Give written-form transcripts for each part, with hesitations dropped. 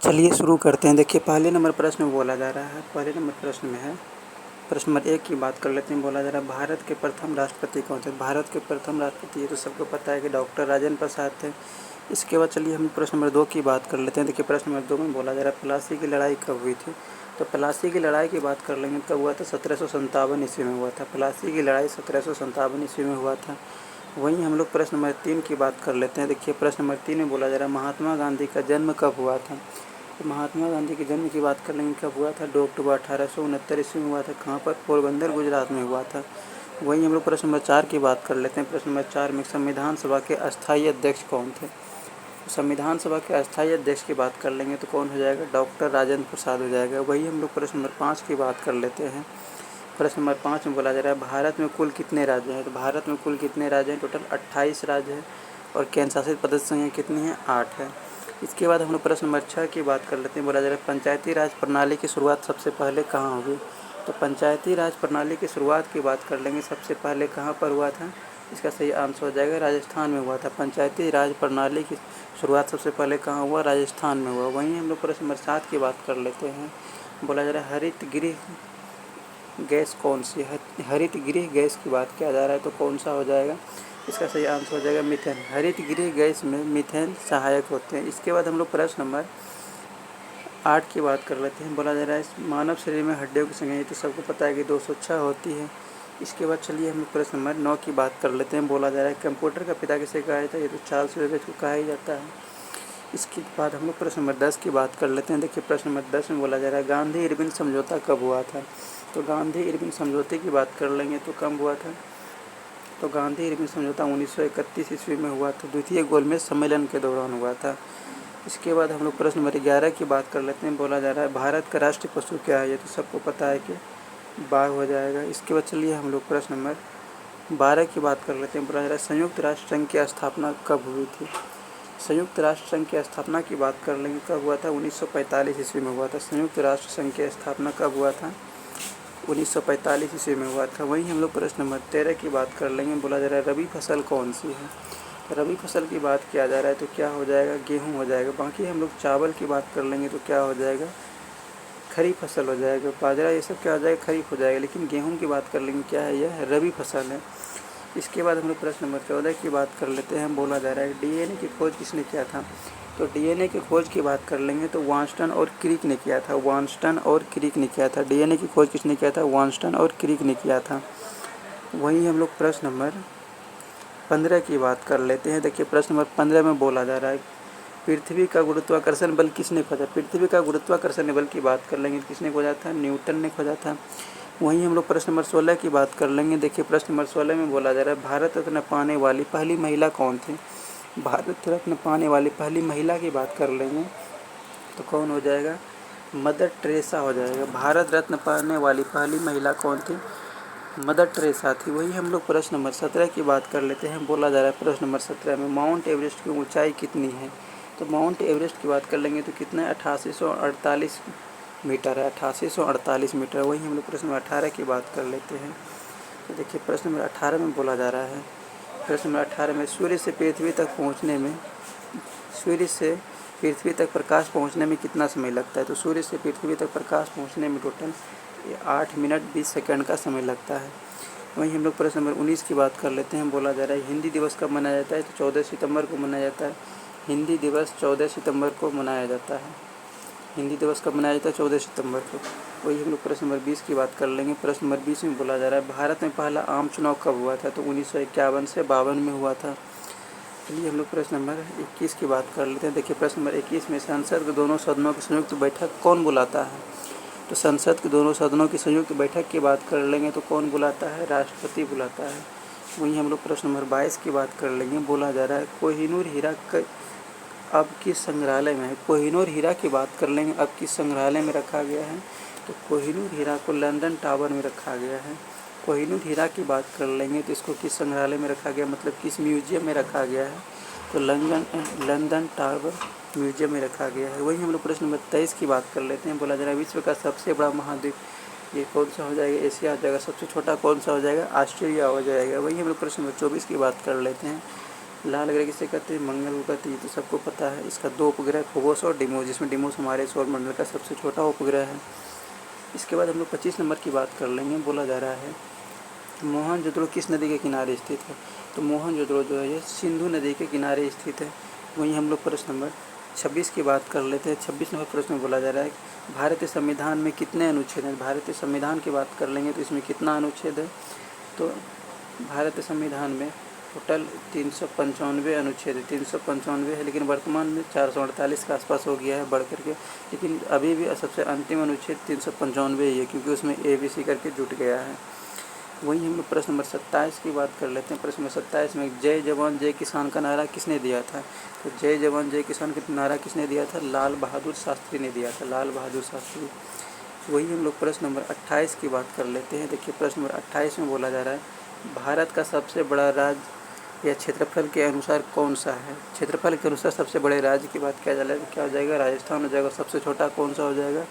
चलिए शुरू करते हैं। देखिए पहले नंबर प्रश्न में बोला जा रहा है, पहले नंबर प्रश्न में है, प्रश्न नंबर 1 की बात कर लेते हैं। बोला जा रहा है भारत के प्रथम राष्ट्रपति कौन थे। भारत के प्रथम राष्ट्रपति ये तो सबको पता है कि डॉक्टर राजेंद्र प्रसाद थे। इसके बाद चलिए हम प्रश्न नंबर 2 की बात कर लेते हैं। देखिए प्रश्न नंबर 2 में बोला जा रहा है प्लासी की लड़ाई कब हुई थी। तो प्लासी की लड़ाई की बात कर लेंगे, कब हुआ था, 1757 ईस्वी में हुआ था। प्लासी की लड़ाई 1757 ईस्वी में हुआ था। वहीं हम लोग प्रश्न नंबर 3 की बात कर लेते हैं। देखिए प्रश्न नंबर 3 में बोला जा रहा है महात्मा गांधी का जन्म कब हुआ था। तो महात्मा गांधी के जन्म की बात कर लेंगे, कब हुआ था, 2 अक्टूबर 1869 ईस्वी में हुआ था। कहाँ पर, पोरबंदर गुजरात में हुआ था। वहीं हम लोग प्रश्न नंबर 4 की बात कर लेते हैं। प्रश्न नंबर 4 में संविधान सभा के अस्थायी अध्यक्ष कौन थे। संविधान सभा के अस्थायी अध्यक्ष की बात कर लेंगे तो कौन हो जाएगा, डॉक्टर राजेंद्र प्रसाद हो जाएगा। वही हम लोग प्रश्न नंबर 5 की बात कर लेते हैं। प्रश्न नंबर 5 में बोला जा रहा है भारत में कुल कितने राज्य हैं। तो भारत में कुल कितने राज्य हैं, टोटल 28 राज्य हैं और केंद्र शासित प्रदेश संख्या कितनी है, 8 है। इसके बाद हम लोग प्रश्न नंबर 6 की बात कर लेते हैं। बोला जा रहा है पंचायती राज प्रणाली की शुरुआत सबसे पहले कहाँ हुई। तो पंचायती राज प्रणाली की शुरुआत की बात कर लेंगे, सबसे पहले कहाँ पर हुआ था। इसका सही आंसर हो जाएगा राजस्थान में हुआ था। पंचायती राज प्रणाली की शुरुआत सबसे पहले कहाँ हुआ, राजस्थान में हुआ। वहीं हम लोग प्रश्न नंबर 7 की बात कर लेते हैं। बोला जा रहा है हरित गृह गैस कौन सी है। हरित गृह गैस की बात किया जा रहा है तो कौन सा हो जाएगा, इसका सही आंसर हो जाएगा मीथेन। हरित गृह गैस में मीथेन सहायक होते हैं। इसके बाद हम लोग प्रश्न नंबर 8 की बात कर लेते हैं। बोला जा रहा है मानव शरीर में हड्डियों की संख्या तो सबको पता है कि 206 होती है। इसके बाद चलिए हम लोग प्रश्न नंबर 9 की बात कर लेते हैं। बोला जा रहा है कंप्यूटर का पिता किसे कहा जाता है। ये तो चार्ल्स बेबेज को कहा ही जाता है। इसके बाद हम लोग प्रश्न नंबर 10 की बात कर लेते हैं। देखिए प्रश्न नंबर 10 में बोला जा रहा है गांधी इरविन समझौता कब हुआ था। तो गांधी इरविन समझौते की बात कर लेंगे तो कब हुआ था। तो गांधी इरविन समझौता 1931 ईस्वी में हुआ था। द्वितीय गोलमेज सम्मेलन के दौरान हुआ था। इसके बाद हम लोग प्रश्न नंबर 11 की बात कर लेते हैं। बोला जा रहा है भारत का राष्ट्रीय पशु क्या है। ये तो सबको पता है कि बाघ हो जाएगा। इसके बाद चलिए हम लोग प्रश्न नंबर 12 की बात कर लेते हैं। बोला जा रहा है संयुक्त राष्ट्र संघ की स्थापना कब हुई थी। संयुक्त राष्ट्र संघ की स्थापना की बात कर लेंगे, कब हुआ था, 1945 ईस्वी में हुआ था। संयुक्त राष्ट्र संघ की स्थापना कब हुआ था, 1945 ईस्वी में हुआ था। वहीं हम लोग प्रश्न नंबर 13 की बात कर लेंगे। बोला जा रहा है रबी फसल कौन सी है। रबी फसल की बात किया जा रहा है तो क्या हो जाएगा, गेहूँ हो जाएगा। बाकी हम लोग चावल की बात कर लेंगे तो क्या हो जाएगा, खरीफ फसल हो जाएगा। बाजरा ये सब क्या हो जाएगा, खरीफ हो जाएगा। लेकिन गेहूँ की बात कर लेंगे, क्या है, यह रबी फसल है। इसके बाद हम लोग प्रश्न नंबर 14 की बात कर लेते हैं। बोला जा रहा है डीएनए की खोज किसने किया था। तो डीएनए की खोज की बात कर लेंगे तो वार्स्टन और क्रिक ने किया था। वार्स्टन और क्रिक ने किया था। डीएनए की खोज किसने किया था, वार्स्टन और क्रिक ने किया था। वहीं हम लोग प्रश्न नंबर 15 की बात कर लेते हैं। देखिए प्रश्न नंबर 15 में बोला जा रहा है पृथ्वी का गुरुत्वाकर्षण बल किसने खोजा। पृथ्वी का गुरुत्वाकर्षण बल की बात कर लेंगे, किसने खोजा था, न्यूटन ने खोजा था। वहीं हम लोग प्रश्न नंबर 16 की बात कर लेंगे। देखिए प्रश्न नंबर 16 में बोला जा रहा है भारत रत्न पाने वाली पहली महिला कौन थी। भारत रत्न पाने वाली पहली महिला की बात कर लेंगे तो कौन हो जाएगा, मदर टेरेसा हो जाएगा। भारत रत्न पाने वाली पहली महिला कौन थी, मदर टेरेसा थी। वही हम लोग प्रश्न नंबर 17 की बात कर लेते हैं। बोला जा रहा है प्रश्न नंबर 17 में माउंट एवरेस्ट की ऊंचाई कितनी है। तो माउंट एवरेस्ट की बात कर लेंगे तो कितना है, 8848 मीटर है, 8848 मीटर। वही हम लोग प्रश्न नंबर 18 की बात कर लेते हैं। तो देखिए प्रश्न नंबर 18 में बोला जा रहा है, प्रश्न नंबर 18 में सूर्य से पृथ्वी तक प्रकाश पहुंचने में कितना समय लगता है। तो सूर्य से पृथ्वी तक प्रकाश पहुंचने में टोटल 8 मिनट 20 सेकंड का समय लगता है। वहीं हम लोग प्रश्न नंबर 19 की बात कर लेते हैं। बोला जा रहा है हिंदी दिवस कब मनाया जाता है। तो 14 सितंबर को मनाया जाता है। हिंदी दिवस 14 सितंबर को मनाया जाता है। हिंदी दिवस कब मनाया जाता है, 14 सितंबर को। वही हम लोग प्रश्न नंबर 20 की बात कर लेंगे। प्रश्न नंबर 20 में बोला जा रहा है भारत में पहला आम चुनाव कब हुआ था। तो 1951 से 52 में हुआ था। चलिए हम लोग प्रश्न नंबर 21 की बात कर लेते हैं। देखिए प्रश्न नंबर 21 में संसद के दोनों सदनों की संयुक्त बैठक कौन बुलाता है। तो संसद के दोनों सदनों की संयुक्त बैठक की बात कर लेंगे तो कौन बुलाता है, राष्ट्रपति बुलाता है। वहीं हम लोग प्रश्न नंबर 22 की बात कर लेंगे। बोला जा रहा है कोहिनूर हीरा अब किस संग्रहालय में है। कोहिनूर हीरा की बात कर लेंगे, अब किस संग्रहालय में रखा गया है। तो कोहिनूर हीरा को लंदन टावर में रखा गया है। कोहिनूर हीरा की बात कर लेंगे तो इसको किस संग्रहालय में रखा गया, मतलब किस म्यूजियम में रखा गया है। तो लंदन टावर म्यूजियम में रखा गया है। वहीं हम लोग प्रश्न नंबर 23 की बात कर लेते हैं। बोला जा रहा है विश्व का सबसे बड़ा महाद्वीप ये कौन सा हो जाएगा, एशिया हो जाएगा। सबसे छोटा कौन सा हो जाएगा, ऑस्ट्रेलिया हो जाएगा। वहीं हम लोग प्रश्न नंबर 24 की बात कर लेते हैं। लाल ग्रह किसे कहते हैं? मंगल को कहते हैं, तो सबको पता है। इसका 2 उपग्रह फोबोस और डिमोस, जिसमें डिमोस हमारे सौरमंडल का सबसे छोटा उपग्रह है। इसके बाद हम लोग 25 नंबर की बात कर लेंगे। बोला जा रहा है मोहनजोदड़ो किस नदी के किनारे स्थित है? तो मोहनजोदड़ो जो है ये सिंधु नदी के किनारे स्थित है। वहीं हम लोग प्रश्न नंबर 26 की बात कर लेते हैं। 26 नंबर प्रश्न में बोला जा रहा है भारतीय संविधान में कितने अनुच्छेद हैं? भारतीय संविधान की बात कर लेंगे तो इसमें कितना अनुच्छेद है? तो भारतीय संविधान में टोटल 395 अनुच्छेद है। 395 है, लेकिन वर्तमान में 448 के आसपास हो गया है बढ़ करके, लेकिन अभी भी सबसे अंतिम अनुच्छेद 395 ही है, क्योंकि उसमें ABC करके जुट गया है। वहीं हम लोग प्रश्न नंबर 27 की बात कर लेते हैं। प्रश्न नंबर 27 में जय जवान जय किसान का नारा किसने दिया था? तो जय जवान जय किसान का नारा किसने दिया था? लाल बहादुर शास्त्री ने दिया था, लाल बहादुर शास्त्री। वही हम लोग प्रश्न नंबर 28 की बात कर लेते हैं। देखिए प्रश्न नंबर 28 में बोला जा रहा है भारत का सबसे बड़ा राज्य या क्षेत्रफल के अनुसार कौन सा है? क्षेत्रफल के अनुसार सबसे बड़े राज्य की बात किया जाए तो क्या हो जाएगा? राजस्थान हो जाएगा। सबसे छोटा कौन सा हो जाएगा?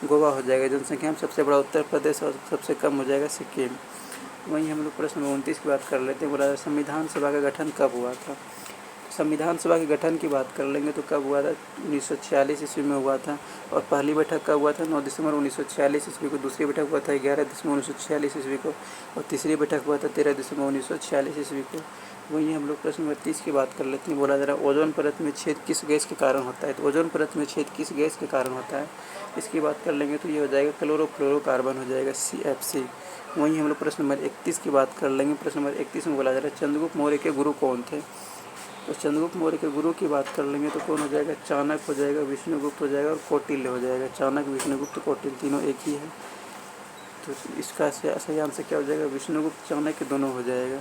गोवा हो जाएगा। जनसंख्या में सबसे बड़ा उत्तर प्रदेश और सबसे कम हो जाएगा सिक्किम। वहीं हम लोग प्रश्न नंबर 29 की बात कर लेते हैं। बोला संविधान सभा का गठन कब हुआ था? संविधान सभा के गठन की बात कर लेंगे तो कब हुआ था? 1946 ईस्वी में हुआ था। और पहली बैठक कब हुआ था? 9 दिसंबर 1946 ईस्वी को। दूसरी बैठक हुआ था 11 दिसंबर 1946 ईस्वी को। और तीसरी बैठक हुआ था 13 दिसंबर 1946 ईस्वी को। वहीं हम लोग प्रश्न नंबर 30 की बात कर लेते हैं। बोला जा रहा है ओजोन परत में छेद किस गैस के कारण होता है? तो ओजोन परत में छेद किस गैस के कारण होता है? इसकी बात कर लेंगे तो ये हो जाएगा क्लोरोफ्लोरोकार्बन हो जाएगा, CFC। वहीं हम लोग प्रश्न नंबर 31 की बात कर लेंगे। प्रश्न नंबर 31 में बोला जा रहा है चंद्रगुप्त मौर्य के गुरु कौन थे? तो चंद्रगुप्त मौर्य के गुरु की बात कर लेंगे तो कौन हो जाएगा? चाणक्य हो जाएगा, विष्णुगुप्त हो जाएगा और कौटिल्य हो जाएगा। चाणक्य, विष्णुगुप्त, कौटिल्य तीनों एक ही है। तो इसका सही आंसर क्या हो जाएगा? विष्णुगुप्त, चाणक्य दोनों हो जाएगा।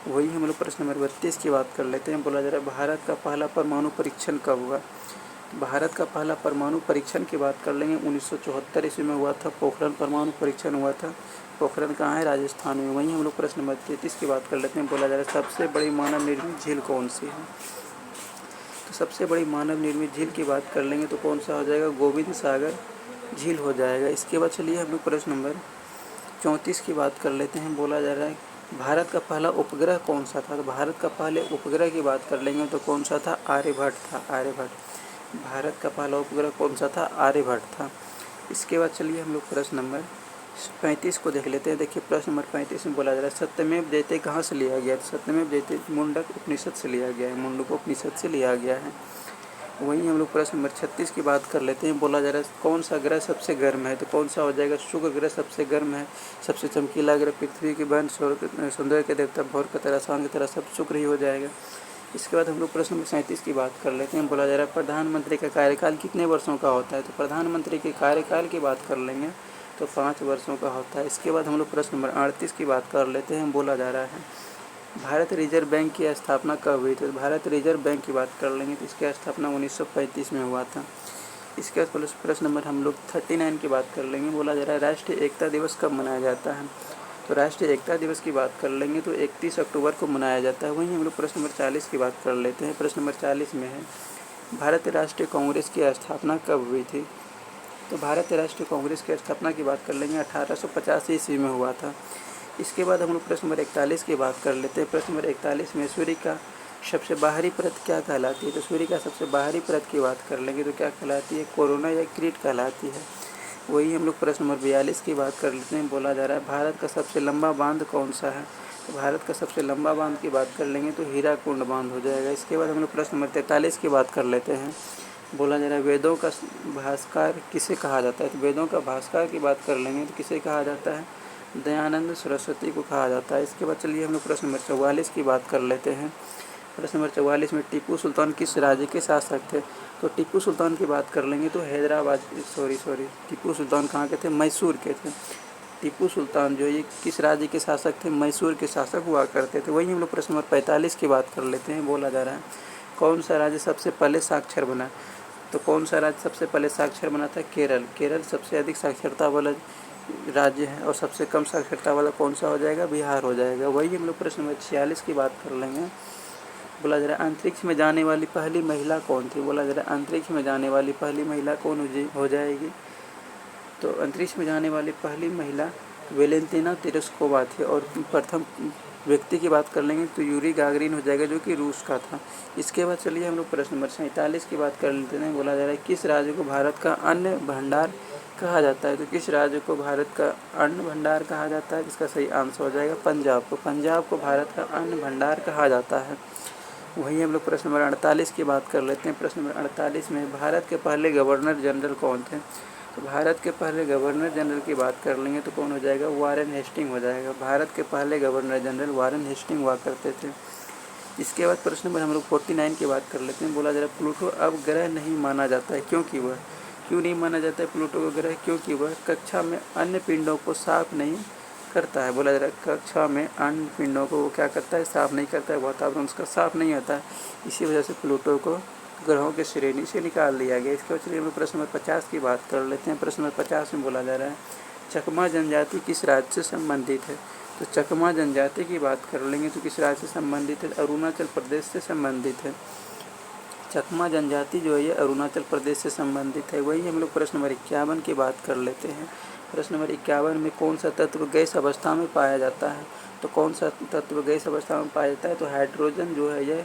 वही हम लोग प्रश्न नंबर 32 की बात कर लेते हैं। बोला जा रहा है भारत का पहला परमाणु परीक्षण कब हुआ? भारत का पहला परमाणु परीक्षण की बात कर लेंगे 1974 ईस्वी में हुआ था। पोखरण परमाणु परीक्षण हुआ था। पोखरण कहाँ है? राजस्थान में। वहीं हम लोग प्रश्न नंबर 33 की बात कर लेते हैं। बोला जा रहा है सबसे बड़ी मानव निर्मित झील कौन सी है? तो सबसे बड़ी मानव निर्मित झील की बात कर लेंगे तो कौन सा हो जाएगा? गोविंद सागर झील हो जाएगा। इसके बाद चलिए हम लोग प्रश्न नंबर 34 की बात कर लेते हैं। बोला जा रहा है भारत का पहला उपग्रह कौन सा था? तो भारत का पहले उपग्रह की बात कर लेंगे तो कौन सा था? आर्यभट्ट था, आर्यभट्ट। भारत का पहला उपग्रह कौन सा था? आर्यभट्ट था। इसके बाद चलिए हम लोग प्रश्न नंबर 35 को देख लेते हैं। देखिए प्रश्न नंबर 35 में बोला जा रहा है सत्यमेव जयते कहाँ से लिया गया? तो सत्यमेव जयते मुंडक उपनिषद से लिया गया है, मुंडक उपनिषद से लिया गया है। वहीं हम लोग प्रश्न नंबर 36 की बात कर लेते हैं। बोला जा रहा है कौन सा ग्रह सबसे गर्म है? तो कौन सा हो जाएगा? शुक्र ग्रह सबसे गर्म है। सबसे चमकीला ग्रह पृथ्वी की बहन, सौंदर्य के देवता, भौर की तरह, शान की तरह सब शुक्र ही हो जाएगा। इसके बाद हम लोग प्रश्न नंबर 37 की बात कर लेते हैं। बोला जा रहा है प्रधानमंत्री का कार्यकाल कितने वर्षों का होता है? तो प्रधानमंत्री के कार्यकाल की बात कर लेंगे तो 5 वर्षों का होता है। इसके बाद हम लोग प्रश्न नंबर 38 की बात कर लेते हैं। बोला जा रहा है भारत रिजर्व बैंक की स्थापना कब हुई? तो भारत रिजर्व बैंक की बात कर लेंगे तो इसकी स्थापना 1935 में हुआ था। इसके बाद प्रश्न नंबर हम लोग 39 की बात कर लेंगे। बोला जा रहा है राष्ट्रीय एकता दिवस कब मनाया जाता है? तो राष्ट्रीय एकता दिवस की बात कर लेंगे तो 31 अक्टूबर को मनाया जाता है। वहीं हम लोग प्रश्न नंबर 40 की बात कर लेते हैं। प्रश्न नंबर 40 में है भारतीय राष्ट्रीय कांग्रेस की स्थापना कब हुई थी? तो भारतीय राष्ट्रीय कांग्रेस की स्थापना की बात कर लेंगे 1885 ईस्वी में हुआ था। इसके बाद हम लोग प्रश्न नंबर 41 की बात कर लेते हैं। प्रश्न नंबर 41 में सूर्य का सबसे बाहरी परत क्या कहलाती है? तो सूर्य का सबसे बाहरी परत की बात कर लेंगे तो क्या कहलाती है? कोरोना या क्रीट कहलाती है। वही हम लोग प्रश्न नंबर 42 की बात कर लेते हैं। बोला जा रहा है भारत का सबसे लंबा बांध कौन सा है? तो भारत का सबसे लंबा बांध की बात कर लेंगे तो हीराकुंड बांध हो जाएगा। इसके बाद हम लोग प्रश्न नंबर 43 की बात कर लेते हैं। बोला जा रहा है वेदों का भास्कर किसे कहा जाता है? तो वेदों का भास्कर की बात कर लेंगे तो किसे कहा जाता है? दयानंद सरस्वती को कहा जाता है। इसके बाद चलिए हम लोग प्रश्न नंबर 44 की बात कर लेते हैं। प्रश्न नंबर 44 में टिप्पू सुल्तान किस राज्य के शासक थे? तो टिप्पू सुल्तान की बात कर लेंगे तो हैदराबाद टिप्पू सुल्तान कहाँ के थे? मैसूर के थे। टिप्पू सुल्तान जो ये किस राज्य के शासक थे? मैसूर के शासक हुआ करते थे। वहीं हम लोग प्रश्न नंबर 45 की बात कर लेते हैं। बोला जा रहा है कौन सा राज्य सबसे पहले साक्षर बना? तो कौन सा राज्य सबसे पहले साक्षर बना था? केरल। केरल सबसे अधिक साक्षरता वाला राज्य है। और सबसे कम साक्षरता वाला कौन सा हो जाएगा? बिहार हो जाएगा। वही हम लोग प्रश्न नंबर 46 की बात कर लेंगे। बोला जा रहा है अंतरिक्ष में जाने वाली पहली महिला कौन थी? बोला जा रहा है अंतरिक्ष में जाने वाली पहली महिला कौन हो जाएगी? तो अंतरिक्ष में जाने वाली पहली महिला वेलेंटिना तेरेस्कोवा थी। और प्रथम व्यक्ति की बात कर लेंगे तो यूरी गागरिन हो जाएगा, जो कि रूस का था। इसके बाद चलिए हम लोग प्रश्न नंबर 47 की बात कर लेते हैं। बोला जा रहा है किस राज्य को भारत का अन्न भंडार कहा जाता है? तो किस राज्य को भारत का अन्न भंडार कहा जाता है? इसका सही आंसर हो जाएगा पंजाब को। पंजाब को भारत का अन्न भंडार कहा जाता है। वहीं हम लोग प्रश्न नंबर 48 की बात कर लेते हैं। प्रश्न नंबर 48 में भारत के पहले गवर्नर जनरल कौन थे? तो भारत के पहले गवर्नर जनरल की बात कर लेंगे तो कौन हो जाएगा? वारेन हेस्टिंग हो जाएगा। भारत के पहले गवर्नर जनरल वारेन हेस्टिंग हुआ करते थे। इसके बाद प्रश्न नंबर हम लोग 49 की बात कर लेते हैं। बोला जा रहा है प्लूटो अब ग्रह नहीं माना जाता है, क्यों नहीं माना जाता है प्लूटो को ग्रह? क्योंकि वह कक्षा में अन्य पिंडों को साफ नहीं करता है। बोला जा रहा है कक्षा में अन्य पिंडों को वो क्या करता है? साफ नहीं करता है, वातावरण उसका साफ नहीं होता है। इसी वजह से प्लूटो को ग्रहों की श्रेणी से निकाल दिया गया। इसके बाद चलिए हम प्रश्न नंबर 50 की बात कर लेते हैं। प्रश्न नंबर 50 में बोला जा रहा है चकमा जनजाति किस राज्य से संबंधित है? तो चकमा जनजाति की बात कर लेंगे तो किस राज्य से संबंधित है? अरुणाचल प्रदेश से संबंधित है। चकमा जनजाति जो है ये अरुणाचल प्रदेश से संबंधित है। वही हम लोग प्रश्न नंबर 51 की बात कर लेते हैं। प्रश्न नंबर 51 में कौन सा तत्व गैस अवस्था में पाया जाता है? तो कौन सा तत्व गैस अवस्था में पाया जाता है? तो हाइड्रोजन जो है यह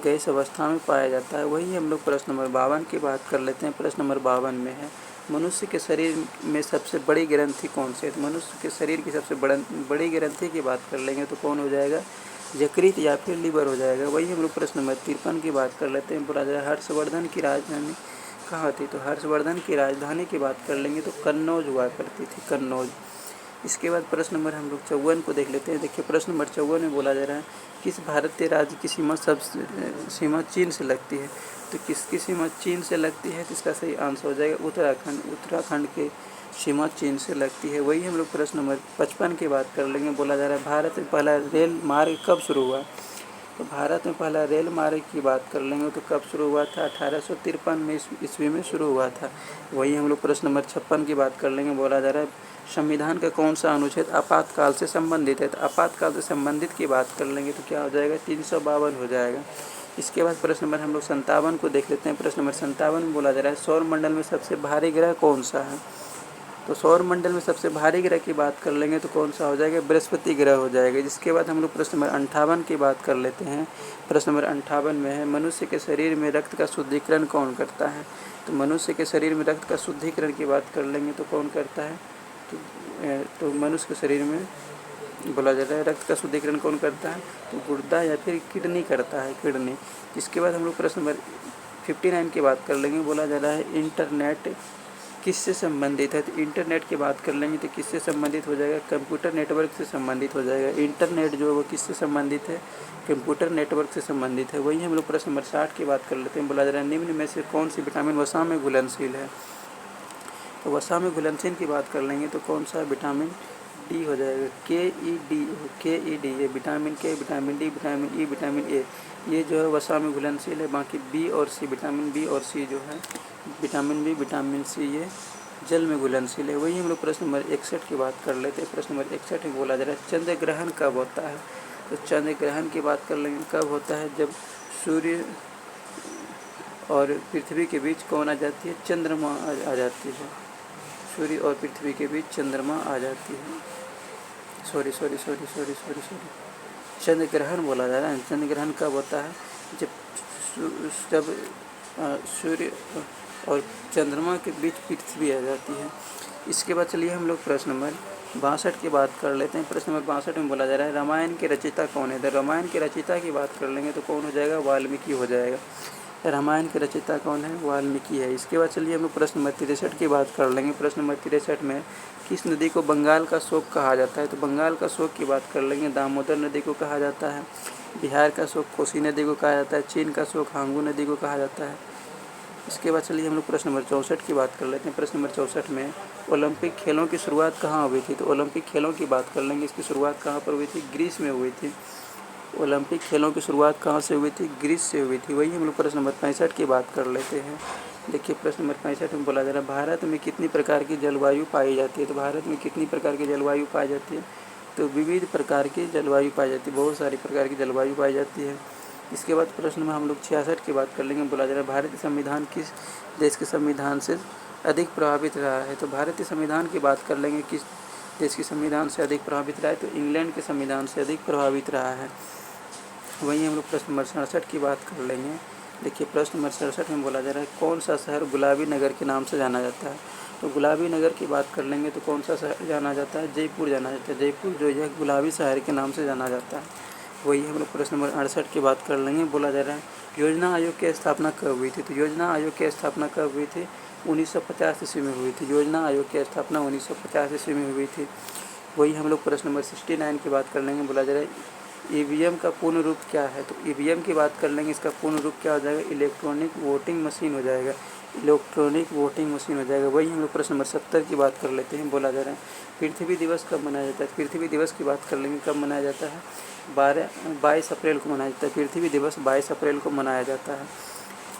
गैस अवस्था में पाया जाता है। वही हम लोग प्रश्न नंबर 52 की बात कर लेते हैं। प्रश्न नंबर 52 में है मनुष्य के शरीर में सबसे बड़ी ग्रंथि कौन सी है? तो मनुष्य के शरीर की सबसे बड़ी ग्रंथि की बात कर लेंगे तो कौन हो जाएगा? यकृत या फिर लीवर हो जाएगा। वही हम लोग प्रश्न नंबर 53 की बात कर लेते हैं। बोला जाए हर्षवर्धन की राजधानी कहाँ थी? तो हर्षवर्धन की राजधानी की बात कर लेंगे तो कन्नौज हुआ करती थी, कन्नौज। इसके बाद प्रश्न नंबर हम लोग 54 को देख लेते हैं। देखिए प्रश्न नंबर 54 में बोला जा रहा है किस भारतीय राज्य की सीमा चीन से लगती है? तो किसकी सीमा चीन से लगती है? तो इसका सही आंसर हो जाएगा उत्तराखंड। उत्तराखंड के सीमा चीन से लगती है। वही हम लोग प्रश्न नंबर 55 की बात कर लेंगे। बोला जा रहा है भारत में पहला रेल मार्ग कब शुरू हुआ? तो भारत में पहला रेल मार्ग की बात कर लेंगे तो कब शुरू हुआ था? 1853 में ईस्वी में शुरू हुआ था। वही हम लोग प्रश्न नंबर 56 की बात कर लेंगे। बोला जा रहा है संविधान का कौन सा अनुच्छेद आपातकाल से संबंधित है? तो आपातकाल से संबंधित की बात कर लेंगे तो क्या हो जाएगा? 352 हो जाएगा। इसके बाद प्रश्न नंबर हम लोग 57 को देख लेते हैं। प्रश्न नंबर 57 में बोला जा रहा है सौर मंडल में सबसे भारी ग्रह कौन सा है? तो सौर मंडल में सबसे भारी ग्रह की बात कर लेंगे तो कौन सा हो जाएगा? बृहस्पति ग्रह हो जाएगा। जिसके बाद हम लोग प्रश्न नंबर 58 की बात कर लेते हैं। प्रश्न नंबर 58 में है मनुष्य के शरीर में रक्त का शुद्धिकरण कौन करता है? तो मनुष्य के शरीर में रक्त का शुद्धिकरण की बात कर लेंगे तो कौन करता है? तो मनुष्य के शरीर में बोला जाता है रक्त का शुद्धिकरण कौन करता है? तो गुर्दा या फिर किडनी करता है, किडनी। इसके बाद हम लोग प्रश्न नंबर 59 की बात कर लेंगे। बोला जा रहा है इंटरनेट किससे संबंधित है? तो इंटरनेट की बात कर लेंगे तो किससे संबंधित हो जाएगा? कंप्यूटर नेटवर्क से संबंधित हो जाएगा। इंटरनेट जो है वो किससे संबंधित है? कंप्यूटर नेटवर्क से संबंधित है। वही हम लोग प्रश्न नंबर 60 की बात कर लेते हैं। बोला जा रहा है निम्न में से कौन सी विटामिन वसा में घुलनशील है? तो वसा में घुलनशील की बात कर लेंगे तो कौन सा? विटामिन डी हो जाएगा। के ई डी ये विटामिन के, vitamin D, vitamin E, vitamin A ये जो है वसा में घुलनशील है। बाकी बी और सी, विटामिन बी और सी जो है विटामिन बी, विटामिन सी ये जल में घुलनशील है। वही हम लोग प्रश्न नंबर 61 की बात कर लेते हैं। प्रश्न नंबर 61 में बोला जा रहा है चंद्र ग्रहण कब होता है? तो चंद्र ग्रहण की बात कर लेंगे कब होता है? जब सूर्य और पृथ्वी के बीच कौन आ जाती है? चंद्रमा आ जाती है। सूर्य और पृथ्वी के बीच चंद्रमा आ जाती है। सॉरी चंद्र ग्रहण बोला जा रहा है। चंद्र ग्रहण कब होता है? जब सूर्य और चंद्रमा के बीच पृथ्वी आ जाती है। इसके बाद चलिए हम लोग प्रश्न नंबर 62 की बात कर लेते हैं। प्रश्न नंबर 62 में बोला जा रहा है रामायण के रचयिता कौन है? तो रामायण के रचयिता की बात कर लेंगे तो कौन हो जाएगा? वाल्मीकि हो जाएगा। रामायण के रचयिता कौन है? वाल्मीकि है। इसके बाद चलिए हम लोग प्रश्न नंबर 63 की बात कर लेंगे। प्रश्न नंबर 63 में किस नदी को बंगाल का शोक कहा जाता है? तो बंगाल का शोक की बात कर लेंगे दामोदर नदी को कहा जाता है। बिहार का शोक कोसी नदी को कहा जाता है। चीन का शोक हांगू नदी को कहा जाता है। इसके बाद चलिए हम लोग प्रश्न नंबर 64 की बात कर लेते हैं। प्रश्न नंबर 64 में ओलंपिक खेलों की शुरुआत कहाँ हुई थी? तो ओलंपिक खेलों की बात कर लेंगे। इसकी शुरुआत कहाँ पर हुई थी? ग्रीस में हुई थी। ओलंपिक खेलों की शुरुआत कहाँ से हुई थी? ग्रीस से हुई थी। वही हम लोग प्रश्न नंबर 65 की बात कर लेते हैं। देखिए प्रश्न नंबर 65 में बोला जा रहा है भारत में कितनी प्रकार की जलवायु पाई जाती है? तो भारत में कितनी प्रकार की जलवायु पाई जाती है? तो विविध प्रकार की जलवायु पाई जाती है, बहुत सारी प्रकार की जलवायु पाई जाती है। इसके बाद प्रश्न में हम लोग 66 की बात कर लेंगे। बोला जा रहा है भारतीय संविधान किस देश के संविधान से अधिक प्रभावित रहा है? तो भारतीय संविधान की बात कर लेंगे किस देश के संविधान से अधिक प्रभावित रहा है, तो इंग्लैंड के संविधान से अधिक प्रभावित रहा है। वहीं हम लोग प्रश्न नंबर 67 की बात कर लेंगे। देखिए प्रश्न नंबर 67 में बोला जा रहा है कौन सा शहर गुलाबी नगर के नाम से जाना जाता है। तो गुलाबी नगर की बात कर लेंगे तो कौन सा शहर जाना जाता है, जयपुर जाना जाता है। जयपुर जो है गुलाबी शहर के नाम से जाना जाता है। वही हम लोग प्रश्न नंबर 68 की बात कर लेंगे। बोला जा रहा है योजना आयोग की स्थापना कब हुई थी। तो योजना आयोग की स्थापना कब हुई थी, 1950 ईस्वी में हुई थी। योजना आयोग की स्थापना 1950 ईस्वी में हुई थी। वही हम लोग प्रश्न नंबर 69 की बात कर लेंगे। बोला जा रहा है ईवीएम का पूर्ण रूप क्या है। तो ईवीएम की बात कर लेंगे, इसका पूर्ण रूप क्या हो जाएगा, इलेक्ट्रॉनिक वोटिंग मशीन हो जाएगा। इलेक्ट्रॉनिक वोटिंग मशीन हो जाएगा। वही हम लोग प्रश्न नंबर 70 की बात कर लेते हैं। बोला जा रहा है पृथ्वी दिवस कब मनाया जाता है। पृथ्वी दिवस की बात कर लेंगे, कब मनाया जाता है, 22 अप्रैल को मनाया जाता है। पृथ्वी दिवस 22 अप्रैल को मनाया जाता है।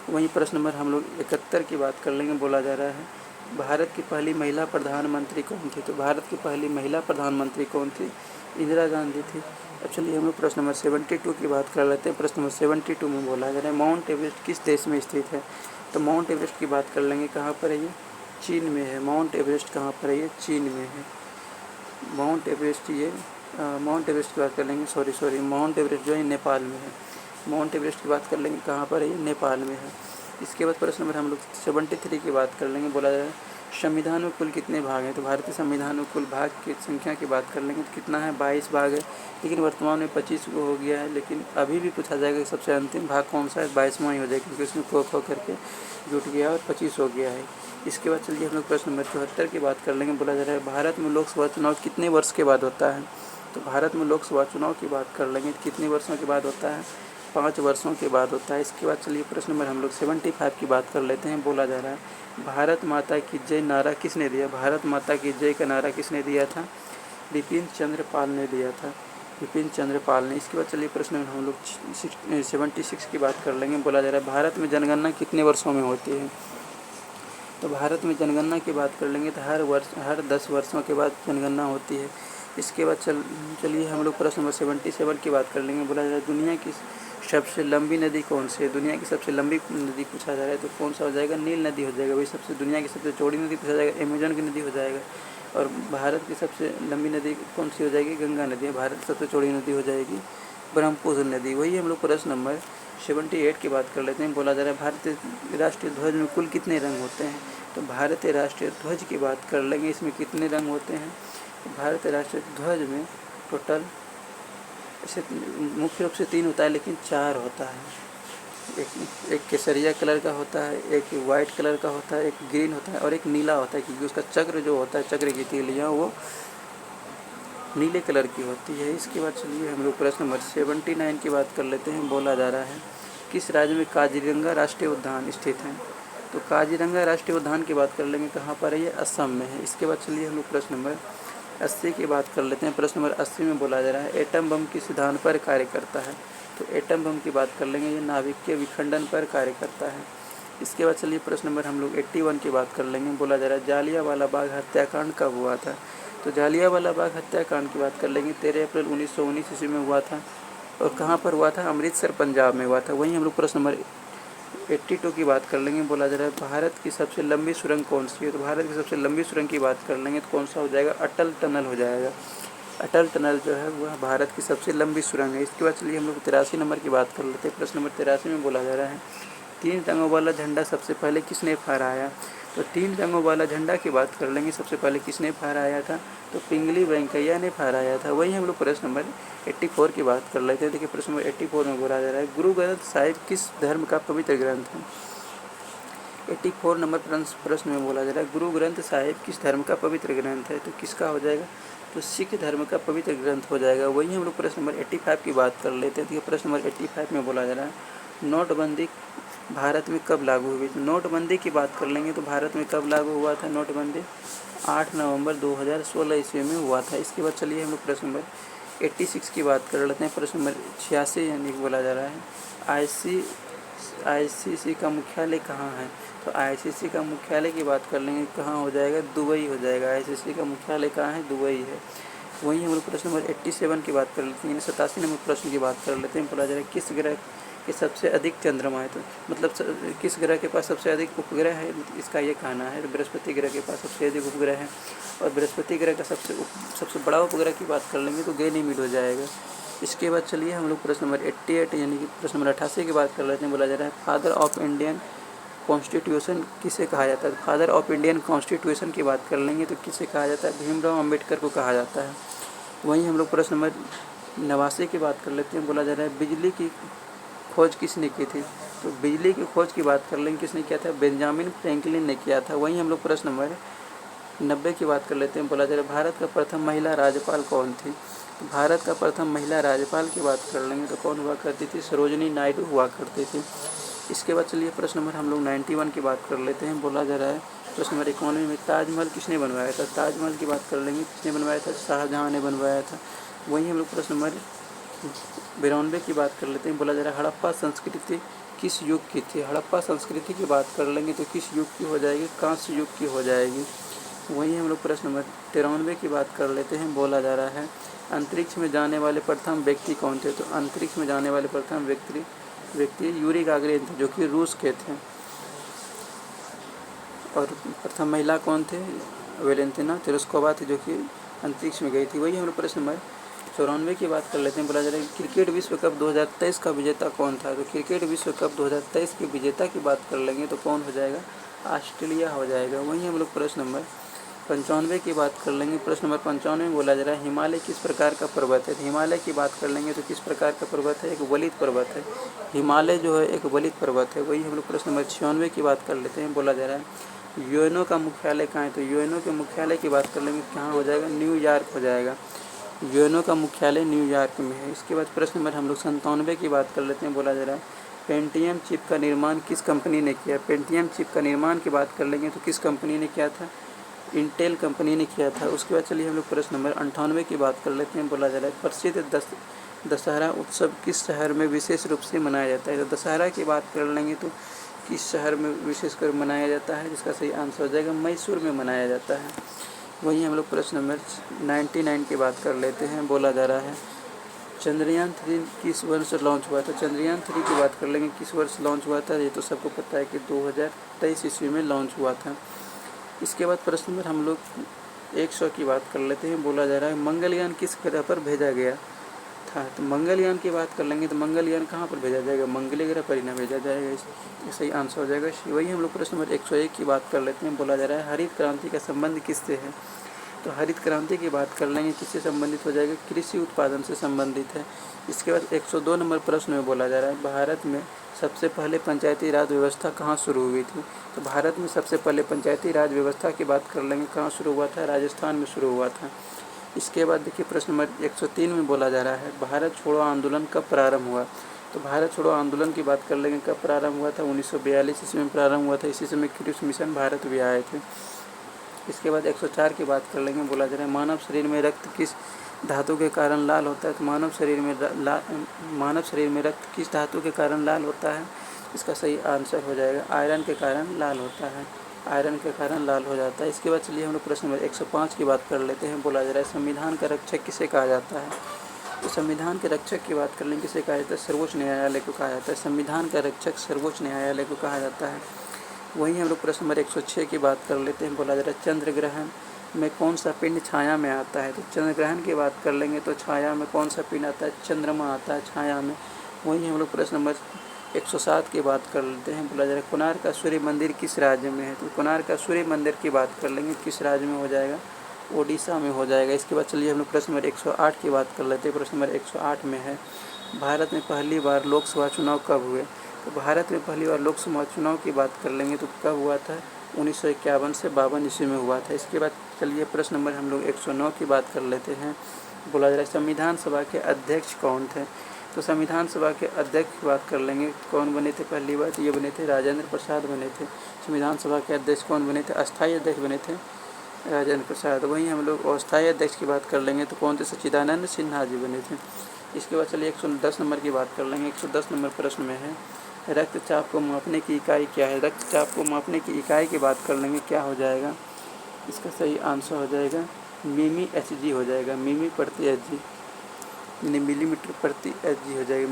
वहीं प्रश्न नंबर हम लोग 71 की बात कर लेंगे। बोला जा रहा है भारत की पहली महिला प्रधानमंत्री कौन थी। तो भारत की पहली महिला प्रधानमंत्री कौन थी, इंदिरा गांधी थी। अब चलिए हम लोग प्रश्न नंबर 72 की बात कर लेते हैं। प्रश्न नंबर 72 में बोला जा रहा है माउंट एवरेस्ट किस देश में स्थित है। तो माउंट एवरेस्ट की बात कर लेंगे, कहाँ पर है ये, चीन में है। माउंट एवरेस्ट कहाँ पर है, ये चीन में है। माउंट एवरेस्ट ये माउंट एवरेस्ट की बात कर लेंगे, सॉरी माउंट एवरेस्ट जो है नेपाल में है। माउंट एवरेस्ट की बात कर लेंगे, कहाँ पर है, ये नेपाल में है। इसके बाद प्रश्न नंबर हम लोग 73 की बात कर लेंगे। बोला जा रहा है संविधान में कुल कितने भाग हैं। तो भारतीय संविधान में कुल भाग की संख्या की बात कर लेंगे तो कितना है, 22 भाग है। लेकिन वर्तमान में 25 को हो गया है। लेकिन अभी भी पूछा जाएगा कि सबसे अंतिम भाग कौन सा है, 22वां ही हो जाएगा, क्योंकि उसमें खो करके जुट गया और 25 हो गया है। इसके बाद चलिए हम लोग प्रश्न नंबर 74 की बात कर लेंगे। बोला जा रहा है भारत में लोकसभा चुनाव कितने वर्ष के बाद होता है। तो भारत में लोकसभा चुनाव की बात कर लेंगे तो कितने वर्षों के बाद होता है, 5 वर्षों के बाद होता है। इसके बाद चलिए प्रश्न नंबर हम लोग 75 की बात कर लेते हैं। बोला जा रहा है भारत माता की जय नारा किसने दिया। भारत माता की जय का नारा किसने दिया था, बिपिन चंद्र पाल ने दिया था, बिपिन चंद्र पाल ने। इसके बाद चलिए प्रश्न में हम लोग 76 की बात कर लेंगे। बोला जा रहा है भारत में जनगणना कितने वर्षों में होती है। तो भारत में जनगणना की बात कर लेंगे तो हर 10 वर्षों के बाद जनगणना होती है। इसके बाद चलिए हम लोग प्रश्न नंबर 77 की बात कर लेंगे। बोला जा रहा है दुनिया की सबसे लंबी नदी कौन सी है। दुनिया की सबसे लंबी नदी पूछा जा रहा है तो कौन सा हो जाएगा, नील नदी हो जाएगा। वही सबसे दुनिया की सबसे चौड़ी नदी पूछा जाएगा, अमेजन की नदी हो जाएगा। और भारत की सबसे लंबी नदी कौन सी हो जाएगी, गंगा नदी है। भारत की सबसे चौड़ी नदी हो जाएगी ब्रह्मपुत्र नदी। वही हम लोग प्रश्न नंबर 78 की बात कर लेते हैं। बोला जा रहा है भारतीय राष्ट्रीय ध्वज में कुल कितने रंग होते हैं। तो भारतीय राष्ट्रीय ध्वज की बात कर लेंगे, इसमें कितने रंग होते हैं। भारतीय राष्ट्रीय ध्वज में टोटल ऐसे मुख्य रूप से 3 होता है, लेकिन 4 होता है। एक केसरिया कलर का होता है, एक वाइट कलर का होता है, एक ग्रीन होता है और एक नीला होता है, क्योंकि उसका चक्र जो होता है, चक्र की तीलियाँ वो नीले कलर की होती है। इसके बाद चलिए हम लोग प्रश्न नंबर 79 की बात कर लेते हैं। बोला जा रहा है किस राज्य में काजीरंगा राष्ट्रीय उद्यान स्थित है। तो काजीरंगा राष्ट्रीय उद्यान की बात कर लेंगे, कहाँ पर है, ये असम में है। इसके बाद चलिए हम लोग प्रश्न नंबर 80 की बात कर लेते हैं। प्रश्न नंबर 80 में बोला जा रहा है एटम बम किस सिद्धांत पर कार्य करता है। तो एटम बम की बात कर लेंगे, ये नाभिकीय विखंडन पर कार्य करता है। इसके बाद चलिए प्रश्न नंबर हम लोग 81 की बात कर लेंगे। बोला जा रहा है जालियांवाला बाग हत्याकांड कब हुआ था। तो जालियांवाला बाग हत्याकांड की बात कर लेंगे, 13 अप्रैल 1919 ईस्वी में हुआ था। और कहाँ पर हुआ था, अमृतसर पंजाब में हुआ था। वहीं हम लोग प्रश्न नंबर 82 की बात कर लेंगे। बोला जा रहा है भारत की सबसे लंबी सुरंग कौन सी है। तो भारत की सबसे लंबी सुरंग की बात कर लेंगे तो कौन सा हो जाएगा, अटल टनल हो जाएगा। अटल टनल जो है वह भारत की सबसे लंबी सुरंग है। इसके बाद चलिए हम लोग 83 नंबर की बात कर लेते हैं। प्रश्न नंबर 83 में बोला जा रहा है 3 रंगों वाला झंडा सबसे पहले किसने फहराया। तो 3 रंगों वाला झंडा की बात कर लेंगे, सबसे पहले किसने फहराया था, तो पिंगली वेंकैया ने फहराया था। वही हम लोग प्रश्न नंबर 84 की बात कर लेते हैं। देखिए प्रश्न नंबर 84 में बोला जा रहा है गुरु ग्रंथ साहिब किस धर्म का पवित्र ग्रंथ है। 84 नंबर प्रश्न में बोला जा रहा है गुरु ग्रंथ साहिब किस धर्म का पवित्र ग्रंथ है। तो किसका हो जाएगा, तो सिख धर्म का पवित्र ग्रंथ हो जाएगा। वही हम लोग प्रश्न नंबर 85 की बात कर लेते हैं। देखिए प्रश्न नंबर 85 में बोला जा रहा है नोटबंदी भारत में कब लागू हुई। तो नोटबंदी की बात कर लेंगे तो भारत में कब लागू हुआ था नोटबंदी, 8 नवंबर 2016 ईस्वी में हुआ था। इसके बाद चलिए हम लोग प्रश्न नंबर 86 की बात कर लेते हैं। प्रश्न नंबर 86 यानी बोला जा रहा है आईसीसी का मुख्यालय कहाँ है। तो आईसीसी का मुख्यालय की बात कर लेंगे, कहाँ हो जाएगा, दुबई हो जाएगा। आईसीसी का मुख्यालय कहाँ है, दुबई है। वहीं हम लोग प्रश्न नंबर 87 की बात कर लेते हैं, 87 नंबर प्रश्न की बात कर लेते हैं। बोला जा रहा है किस ग्रह कि सबसे अधिक चंद्रमा है, तो मतलब किस ग्रह के पास सबसे अधिक उपग्रह है, इसका ये कहना है। तो बृहस्पति ग्रह के पास सबसे अधिक उपग्रह है, और बृहस्पति ग्रह का सबसे बड़ा उपग्रह की बात कर लेंगे तो गैनीमीड हो जाएगा। इसके बाद चलिए हम लोग प्रश्न नंबर 88 यानी कि प्रश्न नंबर 88 की बात कर लेते हैं। बोला जा रहा है फादर ऑफ इंडियन कॉन्स्टिट्यूशन किसे कहा जाता है। फादर ऑफ इंडियन कॉन्स्टिट्यूशन की बात कर लेंगे तो किसे कहा जाता है, भीमराव अम्बेडकर को कहा जाता है। वहीं हम लोग प्रश्न नंबर 89 की बात कर लेते हैं। बोला जा रहा है बिजली की खोज किसने की थी, तो बिजली की खोज की बात कर लेंगे किसने किया था, बेंजामिन फ्रैंकलिन ने किया था। वहीं हम लोग प्रश्न नंबर 90 की बात कर लेते हैं। बोला जा रहा है भारत का प्रथम महिला राज्यपाल कौन थी, तो भारत का प्रथम महिला राज्यपाल की बात कर लेंगे तो कौन हुआ करती थी, सरोजनी नायडू हुआ करती थी। इसके बाद चलिए प्रश्न नंबर हम लोग 91 की बात कर लेते हैं। बोला जा रहा है प्रश्न नंबर 91 में ताजमहल किसने बनवाया था, ताजमहल की बात कर लेंगे किसने बनवाया था, शाहजहाँ ने बनवाया था। वहीं हम लोग प्रश्न नंबर 92 की बात कर लेते हैं। बोला जा रहा है हड़प्पा संस्कृति किस युग की थी, हड़प्पा संस्कृति की बात कर लेंगे तो किस युग की हो जाएगी, कांस्य युग की हो जाएगी। वहीं हम लोग प्रश्न नंबर 93 की बात कर लेते हैं। बोला जा रहा है अंतरिक्ष में जाने वाले प्रथम व्यक्ति कौन थे, तो अंतरिक्ष में जाने वाले प्रथम व्यक्ति यूरी गागरिन थे, जो कि रूस के थे। और प्रथम महिला कौन थे, वेलेंटिना तेरेस्कोवा थी, जो कि अंतरिक्ष में गई थी। वही हम लोग प्रश्न नंबर 94 की बात कर लेते हैं। बोला जा रहा है क्रिकेट विश्व कप 2023 का विजेता कौन था, तो क्रिकेट विश्व कप 2023 के विजेता की बात कर लेंगे तो कौन हो जाएगा, ऑस्ट्रेलिया हो जाएगा। वहीं हम लोग प्रश्न नंबर 95 की बात कर लेंगे। प्रश्न नंबर 95 में बोला जा रहा है हिमालय किस प्रकार का पर्वत है, हिमालय की बात कर लेंगे तो किस प्रकार का पर्वत है, एक वलित पर्वत है। हिमालय जो है एक वलित पर्वत है। वही हम लोग प्रश्न नंबर 96 की बात कर लेते हैं। बोला जा रहा है यूएनओ का मुख्यालय कहाँ है, तो यूएनओ के मुख्यालय की बात कर लेंगे कहाँ हो जाएगा, न्यूयॉर्क हो जाएगा। यूएनओ का मुख्यालय न्यूयॉर्क में है। इसके बाद प्रश्न नंबर हम लोग 97 की बात कर लेते हैं। बोला जा रहा है पेंटियम चिप का निर्माण किस कंपनी ने किया, पेंटियम चिप का निर्माण की बात कर लेंगे तो किस कंपनी ने किया था, इंटेल कंपनी ने किया था। उसके बाद चलिए हम लोग प्रश्न नंबर 98 की बात कर लेते हैं। बोला जा रहा है प्रसिद्ध दशहरा उत्सव किस शहर में विशेष रूप से मनाया जाता है, तो दशहरा की बात कर लेंगे तो किस शहर में विशेषकर मनाया जाता है, जिसका सही आंसर हो जाएगा मैसूर में मनाया जाता है। वहीं हम लोग प्रश्न नंबर 99 की बात कर लेते हैं। बोला जा रहा है चंद्रयान 3 किस वर्ष लॉन्च हुआ था, चंद्रयान 3 की बात कर लेंगे किस वर्ष लॉन्च हुआ था, ये तो सबको पता है कि 2023 ईस्वी में लॉन्च हुआ था। इसके बाद प्रश्न नंबर हम लोग 100 की बात कर लेते हैं। बोला जा रहा है मंगलयान किस ग्रह पर भेजा गया था, तो मंगलयान की बात कर लेंगे तो मंगलयान कहाँ पर भेजा जाएगा, मंगल ग्रह पर ही ना भेजा जाएगा, इस सही आंसर हो जाएगा। वही हम लोग प्रश्न नंबर 101 की बात कर लेते हैं। बोला जा रहा है हरित क्रांति का संबंध किससे है, तो हरित क्रांति की बात कर लेंगे किससे संबंधित हो जाएगा, कृषि उत्पादन से संबंधित है। इसके बाद 102 नंबर प्रश्न में बोला जा रहा है भारत में सबसे पहले पंचायती राज व्यवस्था कहाँ शुरू हुई थी, तो भारत में सबसे पहले पंचायती राज व्यवस्था की बात कर लेंगे कहाँ शुरू हुआ था, राजस्थान में शुरू हुआ था। इसके बाद देखिए प्रश्न नंबर 103 में बोला जा रहा है भारत छोड़ो आंदोलन कब प्रारंभ हुआ, तो भारत छोड़ो आंदोलन की बात कर लेंगे कब प्रारंभ हुआ था, 1942 ईस्वी में प्रारंभ हुआ था। इसी समय क्रूस मिशन भारत भी आए थे। इसके बाद 104 की बात कर लेंगे। बोला जा रहा है मानव शरीर में रक्त किस धातु के कारण लाल होता है, तो मानव शरीर में रक्त किस धातु के कारण लाल होता है, इसका सही आंसर हो जाएगा आयरन के कारण लाल होता है, आयरन के कारण लाल हो जाता है। इसके बाद चलिए हम लोग प्रश्न नंबर 105 की बात कर लेते हैं। बोला जा रहा है संविधान का रक्षक किसे कहा जाता है, तो संविधान के रक्षक की बात कर लेंगे किसे कहा जाता है, सर्वोच्च न्यायालय को कहा जाता है। संविधान का रक्षक सर्वोच्च न्यायालय को कहा जाता है। वहीं हम लोग प्रश्न नंबर 106 की बात कर लेते हैं। बोला जा रहा है चंद्र ग्रहण में कौन सा पिंड छाया में आता है, तो चंद्र ग्रहण की बात कर लेंगे तो छाया में कौन सा पिंड आता है, चंद्रमा आता है छाया में। वहीं हम लोग प्रश्न नंबर 107 की बात कर लेते हैं। बोला जा रहा है कोणार्क का सूर्य मंदिर किस राज्य में है, तो कोणार्क का सूर्य मंदिर की बात कर लेंगे किस राज्य में हो जाएगा, ओडिशा में हो जाएगा। इसके बाद चलिए हम लोग प्रश्न नंबर 108 की बात कर लेते हैं। प्रश्न नंबर 108 में है भारत में पहली बार लोकसभा चुनाव कब हुए, तो भारत में पहली बार लोकसभा चुनाव की बात कर लेंगे तो कब हुआ था, 1951 से 52 ईस्वी में हुआ था। इसके बाद चलिए प्रश्न नंबर हम लोग 109 की बात कर लेते हैं। बोला जा रहा है संविधान सभा के अध्यक्ष कौन थे, तो संविधान सभा के अध्यक्ष की बात कर लेंगे कौन बने थे, पहली बार तो ये बने थे राजेंद्र प्रसाद बने थे। संविधान सभा के अध्यक्ष कौन बने थे, अस्थायी अध्यक्ष बने थे राजेंद्र प्रसाद। वहीं हम लोग अस्थायी अध्यक्ष की बात कर लेंगे तो कौन थे, सच्चिदानंद सिन्हा जी बने थे। इसके बाद चलिए 110 नंबर की बात कर लेंगे। 110 नंबर प्रश्न में है रक्तचाप को मापने की इकाई क्या है, रक्तचाप को मापने की इकाई की बात कर लेंगे क्या हो जाएगा, इसका सही आंसर हो जाएगा मिमी एचजी हो जाएगा, मिमी प्रति एचजी यानी मिलीमीटर प्रति एचजी हो जाएगा,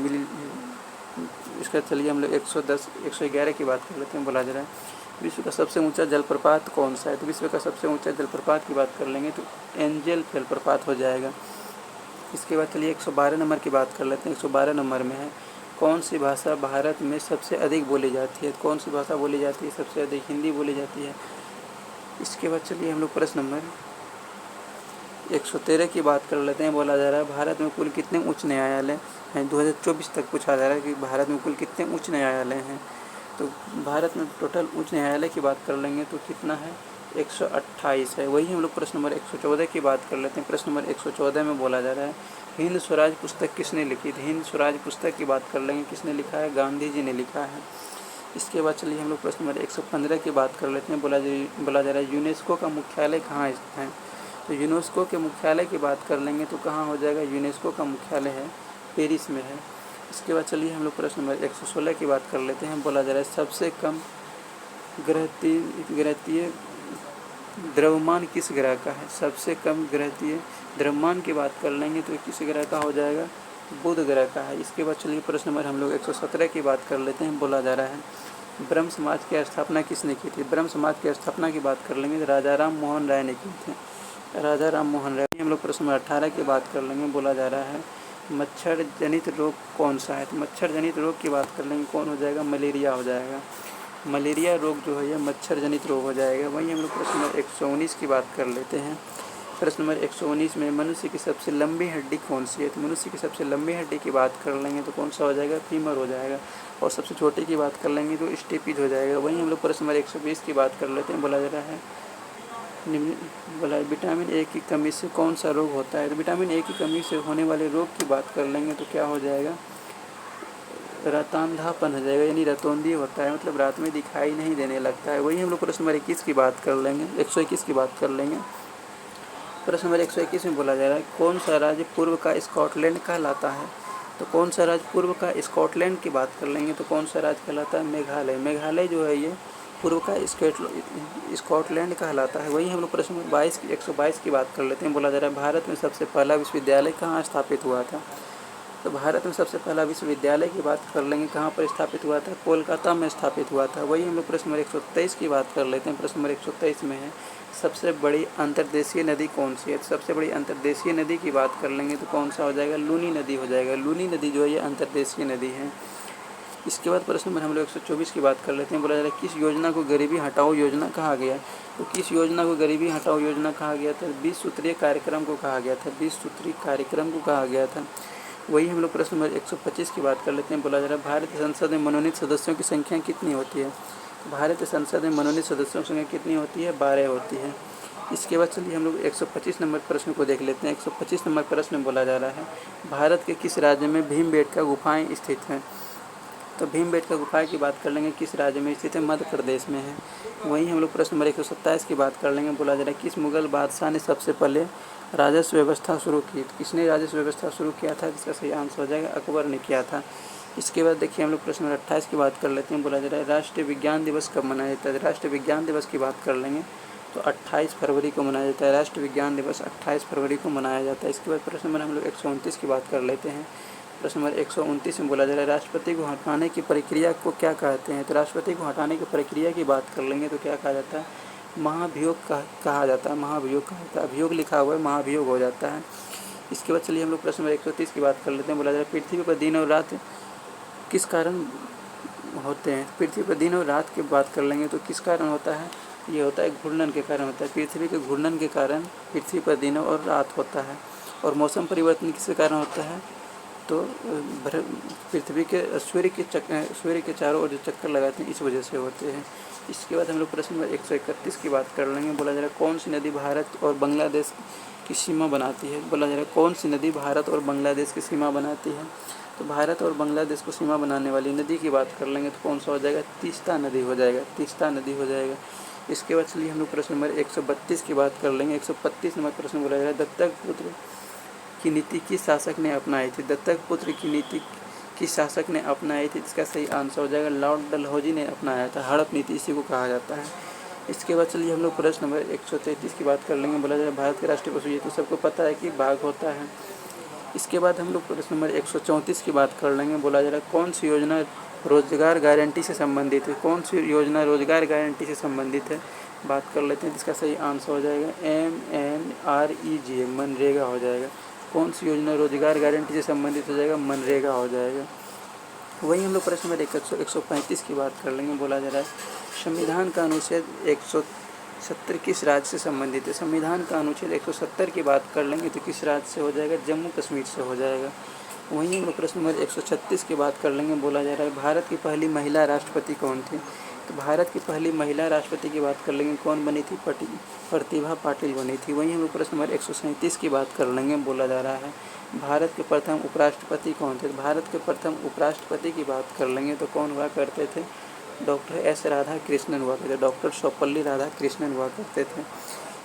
इसका चलिए हम लोग 111 की बात कर लेते हैं। बोला जा रहा है विश्व का सबसे ऊंचा जलप्रपात कौन सा है? तो विश्व का सबसे ऊंचा जलप्रपात की बात कर लेंगे तो एंजल जलप्रपात हो जाएगा। इसके बाद चलिए 112 नंबर की बात कर लेते हैं। 112 नंबर में है कौन सी भाषा भारत में सबसे अधिक बोली जाती है? कौन सी भाषा बोली जाती है सबसे अधिक? हिंदी बोली जाती है। इसके बाद चलिए हम लोग प्रश्न नंबर 113 की बात कर लेते हैं। बोला जा रहा है भारत में कुल कितने उच्च न्यायालय हैं? 2024 तक पूछा जा रहा है कि भारत में कुल कितने उच्च न्यायालय हैं। तो भारत में टोटल उच्च न्यायालय की बात कर लेंगे तो कितना है? 128 है। वही हम लोग प्रश्न नंबर 114 की बात कर लेते हैं। प्रश्न नंबर 114 में बोला जा रहा है हिंद स्वराज पुस्तक किसने लिखी थी? हिंद स्वराज पुस्तक की बात कर लेंगे, किसने लिखा है? गांधी जी ने लिखा है। इसके बाद चलिए हम लोग प्रश्न नंबर 115 की बात कर लेते हैं। बोला जा रहा है यूनेस्को का मुख्यालय कहाँ स्थित है? तो यूनेस्को के मुख्यालय की बात कर लेंगे तो कहाँ हो जाएगा? यूनेस्को का मुख्यालय है पेरिस में है। इसके बाद चलिए हम लोग प्रश्न नंबर 116 की बात कर लेते हैं। बोला जा रहा है सबसे कम ग्रहतीय द्रव्यमान किस ग्रह का है? सबसे कम ग्रहतीय द्रव्यमान की बात कर लेंगे तो किस ग्रह का हो जाएगा? बुध ग्रह का है। इसके बाद चलिए प्रश्न नंबर हम लोग 117 की बात कर लेते हैं। बोला जा रहा है ब्रह्म समाज की स्थापना किसने की थी? ब्रह्म समाज की स्थापना की बात कर लेंगे तो राजा राम मोहन राय ने की थी। राजा राम मोहन राय। हम लोग प्रश्न नंबर 18 की बात कर लेंगे। बोला जा रहा है मच्छर जनित रोग कौन सा है? तो मच्छर जनित रोग की बात कर लेंगे, कौन हो जाएगा? मलेरिया हो जाएगा। मलेरिया रोग जो है यह मच्छर जनित रोग हो जाएगा। वहीं हम लोग प्रश्न नंबर 119 की बात कर लेते हैं। प्रश्न नंबर 119 में मनुष्य की सबसे लंबी हड्डी कौन सी है? तो मनुष्य की सबसे लंबी हड्डी की बात कर लेंगे तो कौन सा हो जाएगा? फीमर हो जाएगा। और सबसे छोटी की बात कर लेंगे तो स्टेपीज हो जाएगा। वहीं हम लोग प्रश्न नंबर 120 की बात कर लेते हैं। बोला जा रहा है बोला विटामिन ए की कमी से कौन सा रोग होता है? तो विटामिन ए की कमी से होने वाले रोग की बात कर लेंगे तो क्या हो जाएगा? रातांधापन हो जाएगा, यानी रतौंधी होता है, मतलब रात में दिखाई नहीं देने लगता है। वही हम लोग प्रश्न नंबर 21 की बात कर लेंगे, 121 की बात कर लेंगे। प्रश्न नंबर 121 में बोला जा रहा है कौन सा राज्य पूर्व का स्कॉटलैंड कहलाता है? तो कौन सा राज्य पूर्व का स्कॉटलैंड की बात कर लेंगे तो कौन सा राज्य कहलाता है? मेघालय। मेघालय जो है ये पूर्व का स्कॉटलैंड कहलाता है। वही हम लोग प्रश्न नंबर 122 की बात कर लेते हैं। बोला जा रहा है भारत में सबसे पहला विश्वविद्यालय कहाँ स्थापित हुआ था? तो भारत में सबसे पहला विश्वविद्यालय की बात कर लेंगे, कहाँ पर स्थापित हुआ था? कोलकाता में स्थापित हुआ था। वही हम लोग प्रश्न नंबर 123 की बात कर लेते हैं। प्रश्न नंबर 123 में है सबसे बड़ी अंतर्देशीय नदी कौन सी है? सबसे बड़ी अंतर्देशीय नदी की बात कर लेंगे तो कौन सा हो जाएगा? लूनी नदी हो जाएगा। लूनी नदी जो है ये अंतर्देशीय नदी है। इसके बाद प्रश्न नंबर हम लोग 124 की बात कर लेते हैं। बोला जा रहा है किस योजना को गरीबी हटाओ योजना कहा गया? तो किस योजना को गरीबी हटाओ योजना कहा गया था? 20 सूत्रीय कार्यक्रम को कहा गया था। 20 सूत्रीय कार्यक्रम को कहा गया था। वही हम लोग प्रश्न नंबर 125 की बात कर लेते हैं। बोला जा रहा है भारतीय संसद में मनोनीत सदस्यों की संख्या कितनी होती है? भारतीय संसद में मनोनीत सदस्यों की संख्या कितनी होती है? 12 होती है। इसके बाद चलिए हम लोग 125 नंबर प्रश्न को देख लेते हैं। 125 नंबर प्रश्न में बोला जा रहा है भारत के किस राज्य में भीमबेटका गुफाएं स्थित हैं? तो भीमबेटका गुफा की बात कर लेंगे, किस राज्य में स्थित है? मध्य प्रदेश में है। वहीं हम लोग प्रश्न नंबर 127 की बात कर लेंगे। बोला जा रहा है किस मुगल बादशाह ने सबसे पहले राजस्व व्यवस्था शुरू की? किसने राजस्व व्यवस्था शुरू किया था? जिसका सही आंसर हो जाएगा अकबर ने किया था। इसके बाद देखिए हम लोग प्रश्न नंबर 28 की बात कर लेते हैं। बोला जा रहा है राष्ट्रीय विज्ञान दिवस कब मनाया जाता है? राष्ट्रीय विज्ञान दिवस की बात कर लेंगे तो 28 फरवरी को मनाया जाता है। राष्ट्रीय विज्ञान दिवस 28 फरवरी को मनाया जाता है। इसके बाद प्रश्न नंबर हम लोग 129 की बात कर लेते हैं। प्रश्न नंबर 129 में बोला जा रहा है राष्ट्रपति को हटाने की प्रक्रिया को क्या कहते हैं? तो राष्ट्रपति को हटाने की प्रक्रिया की बात कर लेंगे तो क्या कहा जाता है? महाभियोग कहा जाता है। महाभियोग कहा जाता है। अभियोग लिखा हुआ है, महाभियोग हो जाता है। इसके बाद चलिए हम लोग प्रश्न नंबर 130 की बात कर लेते हैं। बोला जा रहा है पृथ्वी पर दिन और रात किस कारण होते हैं? पृथ्वी पर दिन और रात की बात कर लेंगे तो किस कारण होता है? ये होता है घूर्णन के कारण होता है। पृथ्वी के घूर्णन के कारण पृथ्वी पर दिन और रात होता है। और मौसम परिवर्तन किसके कारण होता है? तो पृथ्वी के सूर्य के चारों ओर जो चक्कर लगाते हैं इस वजह से होते हैं। इसके बाद हम लोग प्रश्न नंबर 131 की बात कर लेंगे। बोला जा रहा है कौन सी नदी भारत और बांग्लादेश की सीमा बनाती है? बोला जा रहा है कौन सी नदी भारत और बांग्लादेश की सीमा बनाती है? तो भारत और बांग्लादेश को सीमा बनाने वाली नदी की बात कर लेंगे तो कौन सा हो जाएगा? तीस्ता नदी हो जाएगा। तीस्ता नदी हो जाएगा। इसके बाद चलिए हम लोग प्रश्न नंबर 132 की बात कर लेंगे। 132 नंबर प्रश्न बोला जा रहा है दत्तक पुत्र की नीति किस शासक ने अपनाई थी? दत्तक पुत्र की नीति किस शासक ने अपनाई थी? इसका सही आंसर हो जाएगा लॉर्ड डलहौजी ने अपनाया था। हड़प नीति इसी को कहा जाता है। इसके बाद चलिए हम लोग प्रश्न नंबर 133 की बात कर लेंगे। बोला जाए भारत के राष्ट्रीय पशु, ये तो सबको पता है कि बाघ होता है। इसके बाद हम लोग प्रश्न नंबर 134 की बात कर लेंगे। बोला जा रहा है कौन सी योजना रोजगार गारंटी से संबंधित है, कौन सी योजना रोजगार गारंटी से संबंधित है, बात कर लेते हैं। जिसका सही आंसर हो जाएगा MNREGA, मनरेगा हो जाएगा। कौन सी योजना रोजगार गारंटी से संबंधित हो जाएगा, मनरेगा हो जाएगा। वही हम लोग प्रश्न नंबर 135 की बात कर लेंगे। बोला जा रहा है संविधान का अनुच्छेद 170 किस राज्य से संबंधित है, संविधान का अनुच्छेद 170 की बात कर लेंगे तो किस राज्य से हो जाएगा, जम्मू कश्मीर से हो जाएगा। वहीं हम लोग प्रश्न नंबर 136 की बात कर लेंगे। बोला जा रहा है भारत की पहली महिला राष्ट्रपति कौन थी, तो भारत की पहली महिला राष्ट्रपति की बात कर लेंगे, कौन बनी थी, प्रतिभा पाटिल बनी थी। वहीं हम लोग प्रश्न नंबर 137 की बात कर लेंगे। बोला जा रहा है भारत के प्रथम उपराष्ट्रपति कौन थे, भारत के प्रथम उपराष्ट्रपति की बात कर लेंगे तो कौन हुआ करते थे, डॉक्टर S राधाकृष्णन हुआ करते थे, डॉक्टर सर्वपल्ली राधाकृष्णन हुआ करते थे।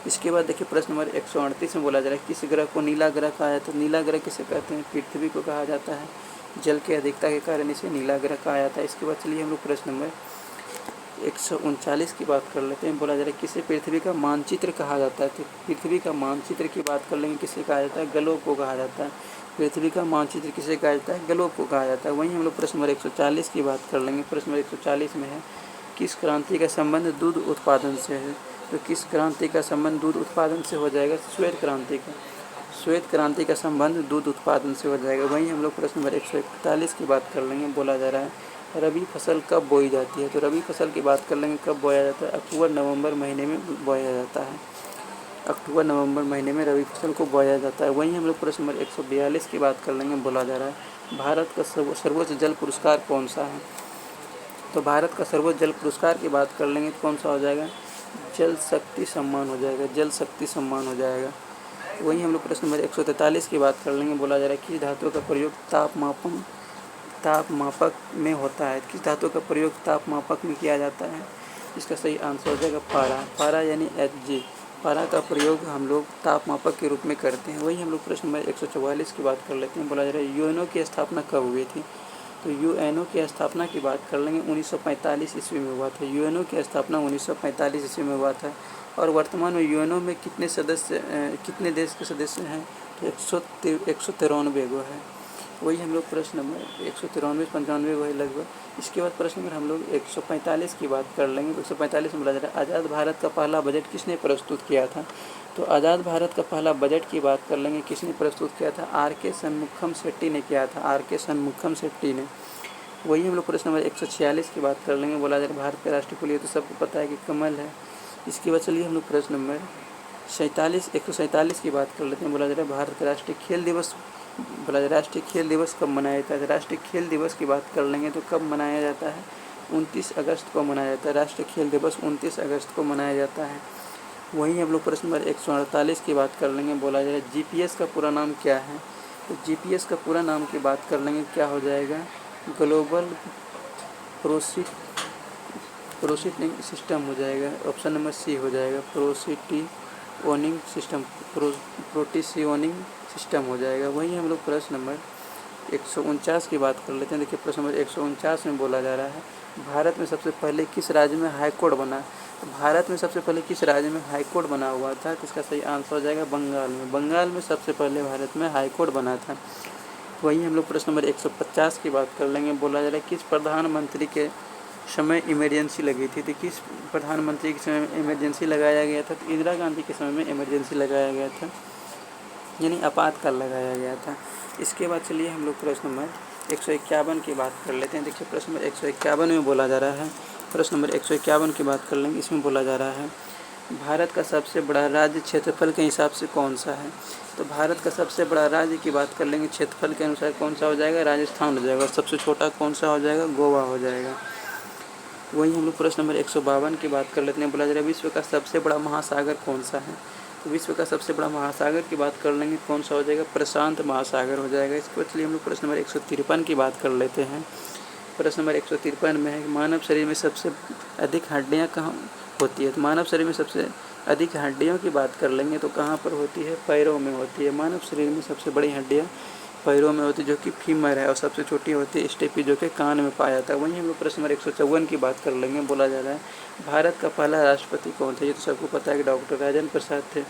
इसके बाद देखिए प्रश्न नंबर 138 में बोला जा रहा है किस ग्रह को नीला ग्रह कहा जाता है, नीला ग्रह किसे कहते हैं, पृथ्वी को कहा जाता है, जल की अधिकता के कारण इसे नीला ग्रह कहा जाता है। इसके बाद चलिए हम लोग प्रश्न नंबर 139 की बात कर लेते हैं। बोला जा रहा है किसे पृथ्वी का मानचित्र कहा जाता है, तो पृथ्वी का मानचित्र की बात कर लेंगे, किसे कहा जाता है, ग्लोब को कहा जाता है। पृथ्वी का मानचित्र किसे कहा जाता है, ग्लोब को कहा जाता है। वहीं हम लोग प्रश्न नंबर 140 की बात कर लेंगे। प्रश्न नंबर 140 में है किस क्रांति का संबंध दूध उत्पादन से है, तो किस क्रांति का संबंध दूध उत्पादन से हो जाएगा, श्वेत क्रांति का, श्वेत क्रांति का संबंध दूध उत्पादन से हो जाएगा। वहीं हम लोग प्रश्न नंबर 141 की बात कर लेंगे। बोला जा रहा है रबी फसल कब बोई जाती है, तो रबी फसल की बात कर लेंगे, कब बोया जाता है, अक्टूबर नवंबर महीने में बोया जाता है, अक्टूबर नवंबर महीने में रबी फसल को बोया जाता है। वहीं हम लोग प्रश्न नंबर 142 की बात कर लेंगे। बोला जा रहा है भारत का सर्वोच्च जल पुरस्कार कौन सा है, तो भारत का सर्वोच्च जल पुरस्कार की बात कर लेंगे तो कौन सा हो जाएगा, जल शक्ति सम्मान हो जाएगा, जल शक्ति सम्मान हो जाएगा। वहीं हम लोग प्रश्न नंबर 143 की बात कर लेंगे। बोला जा रहा है किस धातु का प्रयोग तापमापक में होता है, किस धातु का प्रयोग तापमापक में किया जाता है, इसका सही आंसर हो जाएगा पारा, पारा यानी Hg, पारा का प्रयोग हम लोग तापमापक के रूप में करते हैं। वही हम लोग प्रश्न नंबर 144 की बात कर लेते हैं। बोला जा रहा है यूएनओ की स्थापना कब हुई थी, तो यूएनओ की स्थापना की बात कर लेंगे 1945 ईस्वी में हुआ था, यूएनओ की स्थापना 1945 ईस्वी में हुआ था। और वर्तमान में यूएनओ में कितने देश के सदस्य हैं, तो 193 गो है। वही हम लोग प्रश्न नंबर 193-95 वही लगभग। इसके बाद प्रश्न नंबर हम लोग 145 की बात कर लेंगे। 145 में बोला जा रहा है आज़ाद भारत का पहला बजट किसने प्रस्तुत किया था, तो आज़ाद भारत का पहला बजट की बात कर लेंगे, किसने प्रस्तुत किया था, R.K. षणमुगम शेट्टी ने किया था, R.K. षणमुगम शेट्टी ने। वही हम लोग प्रश्न नंबर 146 की बात कर लेंगे। बोला जा रहा है भारत का राष्ट्रीय फूल, ये तो सबको पता है कि कमल है। इसके बाद चलिए हम लोग प्रश्न नंबर 147 की बात कर लेते हैं। बोला जा रहा है भारत का राष्ट्रीय खेल दिवस, बोला जा रहा है राष्ट्रीय खेल दिवस कब मनाया जाता है, राष्ट्रीय खेल दिवस की बात कर लेंगे तो कब मनाया जाता है, 29 अगस्त को मनाया जाता है, राष्ट्रीय खेल दिवस 29 अगस्त को मनाया जाता है। वहीं हम लोग प्रश्न नंबर 148 की बात कर लेंगे। बोला जा रहा है GPS का पूरा नाम क्या है, तो GPS का पूरा नाम की बात कर लेंगे, क्या हो जाएगा, ग्लोबल प्रोसीडिंग सिस्टम हो जाएगा, ऑप्शन नंबर C हो जाएगा, प्रोसीडिंग सिस्टम, प्रोटीसियोनिंग सिस्टम हो जाएगा। वहीं हम लोग प्रश्न नंबर 149 की बात कर लेते हैं। देखिए प्रश्न नंबर 149 में बोला जा रहा है भारत में सबसे पहले किस राज्य में हाई कोर्ट बना, तो भारत में सबसे पहले किस राज्य में हाई कोर्ट बना हुआ था, तो इसका सही आंसर हो जाएगा बंगाल में, बंगाल में सबसे पहले भारत में हाई कोर्ट बना था। वहीं हम लोग प्रश्न नंबर 150 की बात कर लेंगे। बोला जा रहा है किस प्रधानमंत्री के समय इमरजेंसी लगी थी, तो किस प्रधानमंत्री के समय इमरजेंसी लगाया गया था, तो इंदिरा गांधी के समय में इमरजेंसी लगाया गया था, यानी आपातकाल लगाया गया था। इसके बाद चलिए हम लोग प्रश्न नंबर 151 की बात कर लेते हैं। देखिए प्रश्न नंबर 151 में बोला जा रहा है, प्रश्न नंबर 151 की बात कर लेंगे। इसमें बोला जा रहा है भारत का सबसे बड़ा राज्य क्षेत्रफल के हिसाब से कौन सा है, तो भारत का सबसे बड़ा राज्य की बात कर लेंगे क्षेत्रफल के अनुसार कौन सा हो जाएगा, राजस्थान हो जाएगा, और सबसे छोटा कौन सा हो जाएगा, गोवा हो जाएगा। वहीं हम लोग प्रश्न नंबर 152 की बात कर लेते हैं। बोला जा रहा है विश्व का सबसे बड़ा महासागर कौन सा है, तो विश्व का सबसे बड़ा महासागर की बात कर लेंगे कौन सा हो जाएगा, प्रशांत महासागर हो जाएगा। इसके बाद चलिए हम लोग प्रश्न नंबर 153 की बात कर लेते हैं। प्रश्न नंबर 153 में है कि मानव शरीर में सबसे अधिक हड्डियाँ कहाँ होती है, तो मानव शरीर में सबसे अधिक हड्डियों की बात कर लेंगे तो कहाँ पर होती है, पैरों में होती है। मानव शरीर में सबसे बड़ी हड्डियाँ पैरों में होती है, जो कि फीमर है, और सबसे छोटी होती है स्टेपी, जो कि कान में पाया जाता है। वहीं हम लोग प्रश्न नंबर 154 की बात कर लेंगे। बोला जा रहा है भारत का पहला राष्ट्रपति कौन था, ये तो सबको पता है कि डॉक्टर राजेंद्र प्रसाद थे।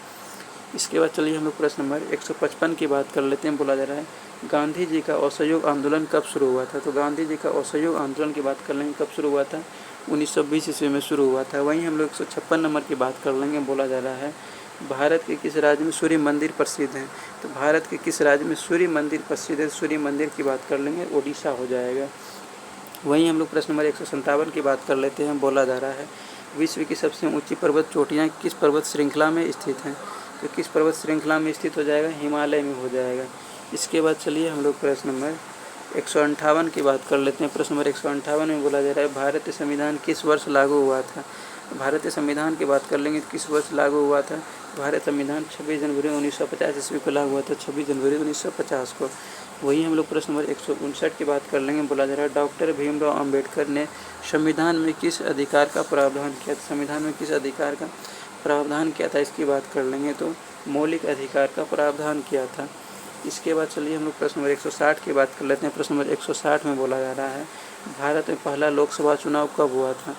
इसके बाद चलिए हम लोग प्रश्न नंबर 155 की बात कर लेते हैं। बोला जा रहा है गांधी जी का असहयोग आंदोलन कब शुरू हुआ था। तो गांधी जी का असहयोग आंदोलन की बात कर लेंगे, कब शुरू हुआ था, 1920 ईस्वी में शुरू हुआ था। वहीं हम लोग 156 नंबर की बात कर लेंगे। बोला जा रहा है भारत के किस राज्य में सूर्य मंदिर प्रसिद्ध हैं। तो भारत के किस राज्य में सूर्य मंदिर प्रसिद्ध है। सूर्य मंदिर की बात कर लेंगे, ओडिशा हो जाएगा। वहीं हम लोग प्रश्न नंबर 157 की बात कर लेते हैं। बोला जा रहा है विश्व की सबसे ऊंची पर्वत चोटियाँ किस पर्वत श्रृंखला में स्थित हैं। तो किस पर्वत श्रृंखला में स्थित हो जाएगा, हिमालय में हो जाएगा। इसके बाद चलिए हम लोग प्रश्न नंबर 158 की बात कर लेते हैं। प्रश्न नंबर 158 में बोला जा रहा है भारतीय संविधान किस वर्ष लागू हुआ था। भारतीय संविधान की बात कर लेंगे, किस वर्ष लागू हुआ था। भारतीय संविधान 26 जनवरी 1950 ईस्वी को लागू हुआ था, 26 जनवरी 1950 को। वही हम लोग प्रश्न नंबर 159 की बात कर लेंगे। बोला जा रहा है डॉक्टर भीमराव अंबेडकर ने संविधान में किस अधिकार का प्रावधान किया था। संविधान में किस अधिकार का प्रावधान किया था, इसकी बात कर लेंगे तो मौलिक अधिकार का प्रावधान किया था। इसके बाद चलिए हम लोग प्रश्न नंबर 160 की बात कर लेते हैं। प्रश्न नंबर 160 में बोला जा रहा है भारत में पहला लोकसभा चुनाव कब हुआ था।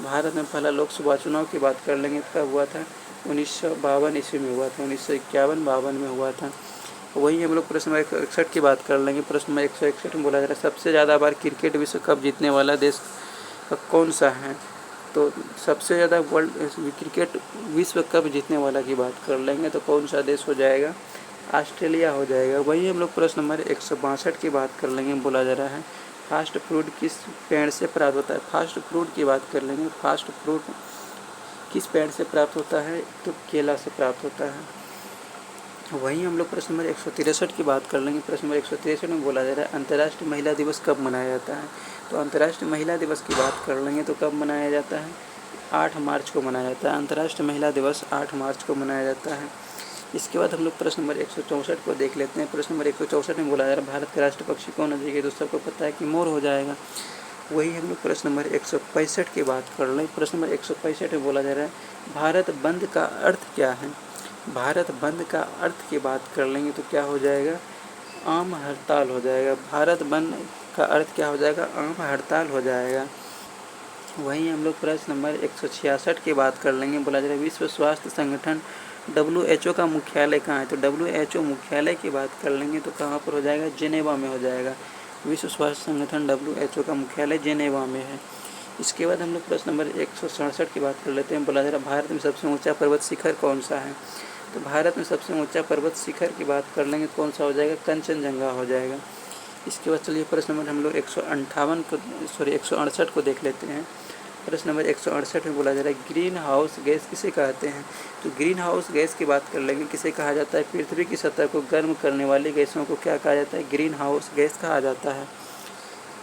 भारत में पहला लोकसभा चुनाव की बात कर लेंगे, कब हुआ था, 1952 ईस्वी में हुआ था, 1951-52 में हुआ था। वहीं हम लोग प्रश्न नंबर 161 की बात कर लेंगे। प्रश्न नंबर 161 में बोला जा रहा है सबसे ज़्यादा बार क्रिकेट विश्व कप जीतने वाला देश कौन सा है। तो सबसे ज़्यादा वर्ल्ड क्रिकेट विश्व कप जीतने वाला की बात कर लेंगे तो कौन सा देश हो जाएगा, ऑस्ट्रेलिया हो जाएगा। वहीं हम लोग प्रश्न नंबर 162 की बात कर लेंगे। बोला जा रहा है फास्ट फूड किस पेड़ से प्राप्त होता है। फास्ट फूड की बात कर लेंगे, फास्ट फूड किस पेड़ से प्राप्त होता है, तो केला से प्राप्त होता है। वहीं हम लोग प्रश्न नंबर 163 की बात कर लेंगे। प्रश्न नंबर 163 में बोला जा रहा है अंतर्राष्ट्रीय महिला दिवस कब मनाया जाता है। तो अंतर्राष्ट्रीय महिला दिवस की बात कर लेंगे तो कब मनाया जाता है, 8 मार्च को मनाया जाता है। अंतर्राष्ट्रीय महिला दिवस 8 मार्च को मनाया जाता है। इसके बाद हम लोग प्रश्न नंबर 164 को देख लेते हैं। प्रश्न नंबर 164 में बोला जा रहा है भारत का राष्ट्रीय पक्षी कौन है। देखिए तो सबको पता है कि मोर हो जाएगा। वही हम लोग प्रश्न नंबर 165 की बात कर लें। प्रश्न नंबर 165 में बोला जा रहा है भारत बंद का अर्थ क्या है। भारत बंद का अर्थ की बात कर लेंगे तो क्या हो जाएगा, आम हड़ताल हो जाएगा। भारत बंद का अर्थ क्या हो जाएगा, आम हड़ताल हो जाएगा। वहीं हम लोग प्रश्न नंबर 166 की बात कर लेंगे। बोला जा रहा है विश्व स्वास्थ्य संगठन WHO का मुख्यालय कहाँ है। तो WHO मुख्यालय की बात कर लेंगे तो कहाँ पर हो जाएगा, जेनेवा में हो जाएगा। विश्व स्वास्थ्य संगठन WHO का मुख्यालय जेनेवा में है। इसके बाद हम लोग प्रश्न नंबर 167 की बात कर लेते हैं। बोला जा रहा है भारत में सबसे ऊंचा पर्वत शिखर कौन सा है। तो भारत में सबसे ऊंचा पर्वत शिखर की बात कर लेंगे तो कौन सा हो जाएगा, कंचनजंगा हो जाएगा। इसके बाद चलिए प्रश्न नंबर हम लोग 168 को देख लेते हैं। प्रश्न नंबर 168 में बोला जा रहा है ग्रीन हाउस गैस किसे कहते हैं। तो ग्रीन हाउस गैस की बात कर लेंगे, किसे कहा जाता है, पृथ्वी की सतह को गर्म करने वाली गैसों को क्या कहा जाता है, ग्रीन हाउस गैस कहा जाता है।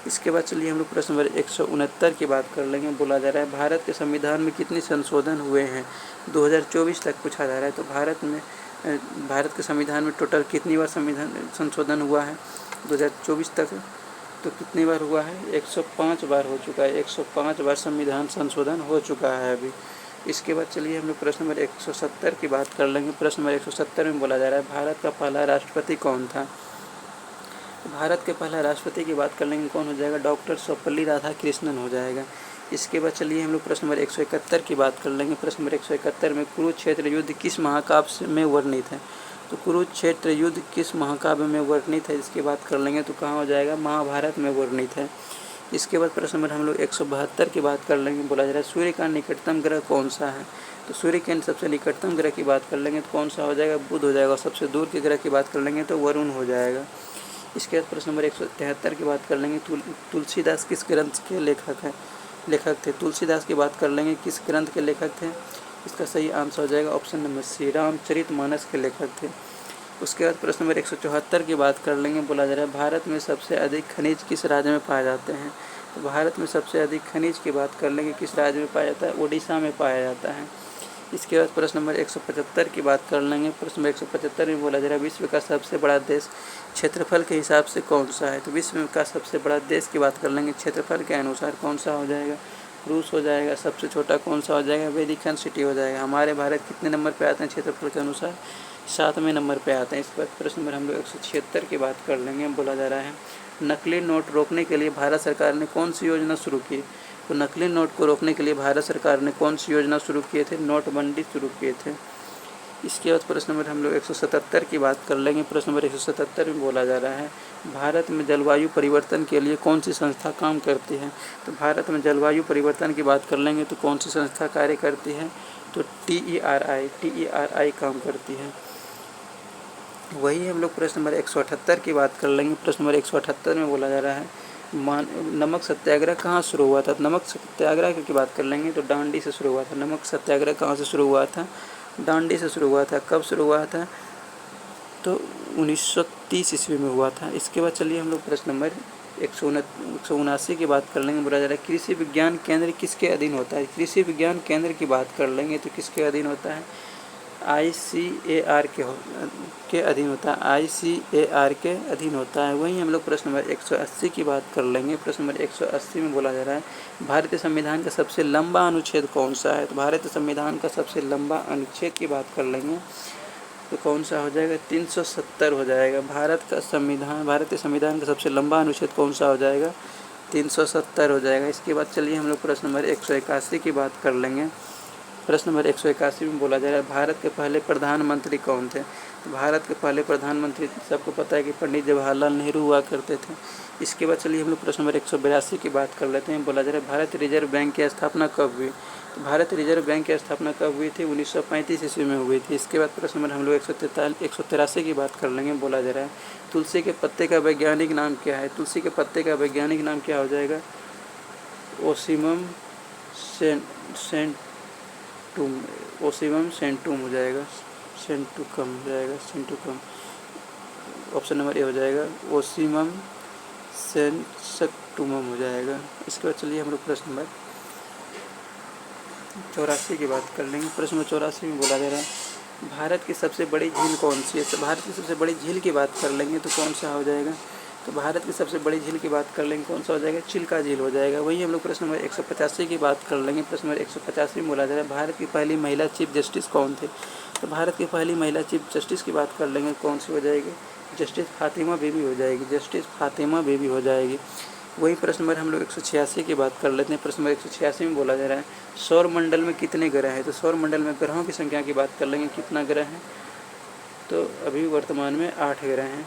इसके बाद चलिए हम लोग प्रश्न नंबर 169 की बात कर लेंगे। बोला जा रहा है भारत के संविधान में कितने संशोधन हुए हैं, 2024 तक पूछा जा रहा है। तो भारत के संविधान में टोटल कितनी बार संविधान संशोधन हुआ है 2024 तक, तो कितनी बार हुआ है, 105 बार हो चुका है। 105 बार संविधान संशोधन हो चुका है अभी। इसके बाद चलिए हम लोग प्रश्न नंबर 170 की बात कर लेंगे। प्रश्न नंबर 170 में बोला जा रहा है भारत का पहला राष्ट्रपति कौन था। भारत के पहला राष्ट्रपति की बात कर लेंगे, कौन हो जाएगा, डॉक्टर सर्वपल्ली राधाकृष्णन हो जाएगा। इसके बाद चलिए हम लोग प्रश्न नंबर 171 की बात कर लेंगे। प्रश्न नंबर 171 में कुरुक्षेत्र युद्ध किस महाकाव्य में वर्णित है। तो कुरुक्षेत्र युद्ध किस महाकाव्य में वर्णित है, इसकी बात कर लेंगे तो कहाँ हो जाएगा, महाभारत में वर्णित है। इसके बाद प्रश्न नंबर हम लोग 172 की बात कर लेंगे। बोला जा रहा है सूर्य का निकटतम ग्रह कौन सा है। तो सूर्य के सबसे निकटतम ग्रह की बात कर लेंगे तो कौन सा हो जाएगा, बुध हो जाएगा। और सबसे दूर के ग्रह की बात कर लेंगे तो वरुण हो जाएगा। इसके बाद प्रश्न नंबर 173 की बात कर लेंगे। तुलसीदास किस ग्रंथ के लेखक थे। तुलसीदास की बात कर लेंगे, किस ग्रंथ के लेखक थे, इसका सही आंसर हो जाएगा ऑप्शन नंबर सी, रामचरितमानस के लेखक थे। उसके बाद प्रश्न नंबर 174 की बात कर लेंगे। बोला जा रहा है भारत में सबसे अधिक खनिज किस राज्य में पाए जाते हैं। तो भारत में सबसे अधिक खनिज की बात कर लेंगे, किस राज्य में पाया जाता है, उड़ीसा में पाया जाता है। इसके बाद प्रश्न नंबर 175 की बात कर लेंगे। प्रश्न नंबर 175 में बोला जा रहा है विश्व का सबसे बड़ा देश क्षेत्रफल के हिसाब से कौन सा है। तो विश्व का सबसे बड़ा देश की बात कर लेंगे, क्षेत्रफल के अनुसार कौन सा हो जाएगा, रूस हो जाएगा। सबसे छोटा कौन सा हो जाएगा, वेटिकन सिटी हो जाएगा। हमारे भारत कितने नंबर पे आते हैं क्षेत्रफल के अनुसार, 7वें नंबर पे आते हैं। इस पर प्रश्न नंबर हम लोग 176 की बात कर लेंगे। बोला जा रहा है नकली नोट रोकने के लिए भारत सरकार ने कौन सी योजना शुरू की। तो नकली नोट को रोकने के लिए भारत सरकार ने कौन सी योजना शुरू किए थे, नोटबंदी शुरू किए थे। इसके बाद प्रश्न नंबर हम लोग 177 की बात कर लेंगे। प्रश्न नंबर 177 में बोला जा रहा है, भारत में जलवायु परिवर्तन के लिए कौन सी संस्था काम करती है। तो भारत में जलवायु परिवर्तन की बात कर लेंगे तो कौन सी संस्था कार्य करती है, तो TERI काम करती है। वही हम लोग प्रश्न नंबर 178 की बात कर लेंगे। प्रश्न नंबर 178 में बोला जा रहा है, नमक सत्याग्रह कहाँ शुरू हुआ था। नमक सत्याग्रह की बात कर लेंगे तो दांडी से शुरू हुआ था। नमक सत्याग्रह कहाँ से शुरू हुआ था, दांडी से शुरू हुआ था। कब शुरू हुआ था, तो 1930 ईस्वी में हुआ था। इसके बाद चलिए हम लोग प्रश्न नंबर 179 की बात कर लेंगे। बोला जा रहा है, कृषि विज्ञान केंद्र किसके अधीन होता है। कृषि विज्ञान केंद्र की बात कर लेंगे तो किसके अधीन होता है, ICAR के अधीन होता है। ICAR के अधीन होता है। वहीं हम लोग प्रश्न नंबर 180 की बात कर लेंगे। प्रश्न नंबर 180 में बोला जा रहा है, भारतीय संविधान का सबसे लंबा अनुच्छेद कौन सा है। तो भारतीय संविधान का सबसे लंबा अनुच्छेद की बात कर लेंगे तो कौन सा हो जाएगा, 370 हो जाएगा। भारतीय संविधान का सबसे लंबा अनुच्छेद कौन सा हो जाएगा, 370 हो जाएगा। इसके बाद चलिए हम लोग प्रश्न नंबर 181 की बात कर लेंगे। प्रश्न नंबर 181 में बोला जा रहा है, भारत के पहले प्रधानमंत्री कौन थे। तो भारत के पहले प्रधानमंत्री सबको पता है कि पंडित जवाहरलाल नेहरू हुआ करते थे। इसके बाद चलिए हम लोग प्रश्न नंबर 182 की बात कर लेते हैं। बोला जा रहा है, भारतीय रिजर्व बैंक की स्थापना कब हुई। तो भारतीय रिजर्व बैंक की स्थापना कब हुई थी, 1935 ईस्वी में हुई थी। इसके बाद प्रश्न नंबर हम लोग 183 की बात कर लेंगे। बोला जा रहा है, तुलसी के पत्ते का वैज्ञानिक नाम क्या है। तुलसी के पत्ते का वैज्ञानिक नाम क्या हो जाएगा, ओसिमम सेंटूम हो जाएगा, सेंटुकम हो जाएगा, सेंटुकम। ऑप्शन नंबर ए हो जाएगा, ओसिमम सेंटुकम हो जाएगा। इसके बाद चलिए हम लोग प्रश्न नंबर 84 की बात कर लेंगे। प्रश्न नंबर 84 में बोला जा रहा है, भारत की सबसे बड़ी झील कौन सी है। तो भारत की सबसे बड़ी झील की बात कर लेंगे तो कौन सा हो जाएगा, तो भारत की सबसे बड़ी झील की बात कर लेंगे कौन सा हो जाएगा, चिल्का झील हो जाएगा। वही हम लोग प्रश्न नंबर 185 की बात कर लेंगे। प्रश्न नंबर 185 में बोला जा रहा है, भारत की पहली महिला चीफ जस्टिस कौन थे। तो भारत की पहली महिला चीफ जस्टिस की बात कर लेंगे कौन सी हो जाएगी, जस्टिस फातिमा बीबी हो जाएगी, जस्टिस फातिमा बीबी हो जाएगी। वही प्रश्न नंबर हम लोग 186 की बात कर लेते हैं। प्रश्न नंबर 186 में बोला जा रहा है, सौर मंडल में कितने ग्रह हैं। तो सौर मंडल में ग्रहों की संख्या की बात कर लेंगे, कितना ग्रह है, तो अभी वर्तमान में 8 ग्रह हैं।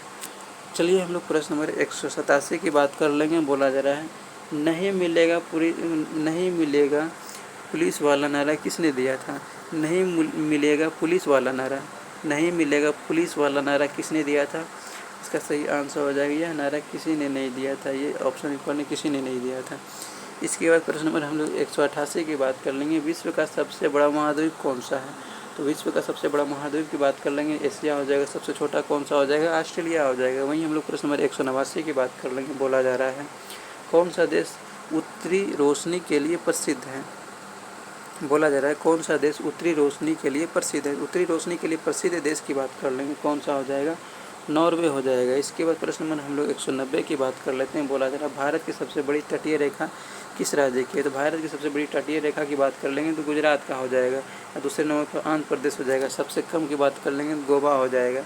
चलिए हम लोग प्रश्न नंबर 187 की बात कर लेंगे। बोला जा रहा है, नहीं मिलेगा पुलिस वाला नारा किसने दिया था। नहीं मिलेगा पुलिस वाला नारा, नहीं मिलेगा पुलिस वाला नारा किसने दिया था। इसका सही आंसर हो जाएगा, यह नारा किसी ने नहीं दिया था। ये ऑप्शन ऊपर ने किसी ने नहीं दिया था। इसके बाद प्रश्न नंबर हम लोग 188 की बात कर लेंगे। विश्व का सबसे बड़ा महाद्वीप कौन सा है। तो विश्व का सबसे बड़ा महाद्वीप की बात कर लेंगे, एशिया हो जाएगा। सबसे छोटा कौन सा हो जाएगा, ऑस्ट्रेलिया हो जाएगा। वहीं हम लोग प्रश्न नंबर 189 की बात कर लेंगे। बोला जा रहा है, कौन सा देश उत्तरी रोशनी के लिए प्रसिद्ध है। बोला जा रहा है, कौन सा देश उत्तरी रोशनी के लिए प्रसिद्ध है। उत्तरी रोशनी के लिए प्रसिद्ध देश की बात कर लेंगे, कौन सा हो जाएगा, नॉर्वे हो जाएगा। इसके बाद प्रश्न नंबर हम लोग 190 की बात कर लेते हैं। बोला जा रहा है, भारत की सबसे बड़ी तटीय रेखा किस राज्य की है। तो भारत की सबसे बड़ी तटीय रेखा की बात कर लेंगे तो गुजरात का हो जाएगा। और दूसरे नंबर पर आंध्र प्रदेश हो जाएगा। सबसे कम की बात कर लेंगे तो गोवा हो जाएगा।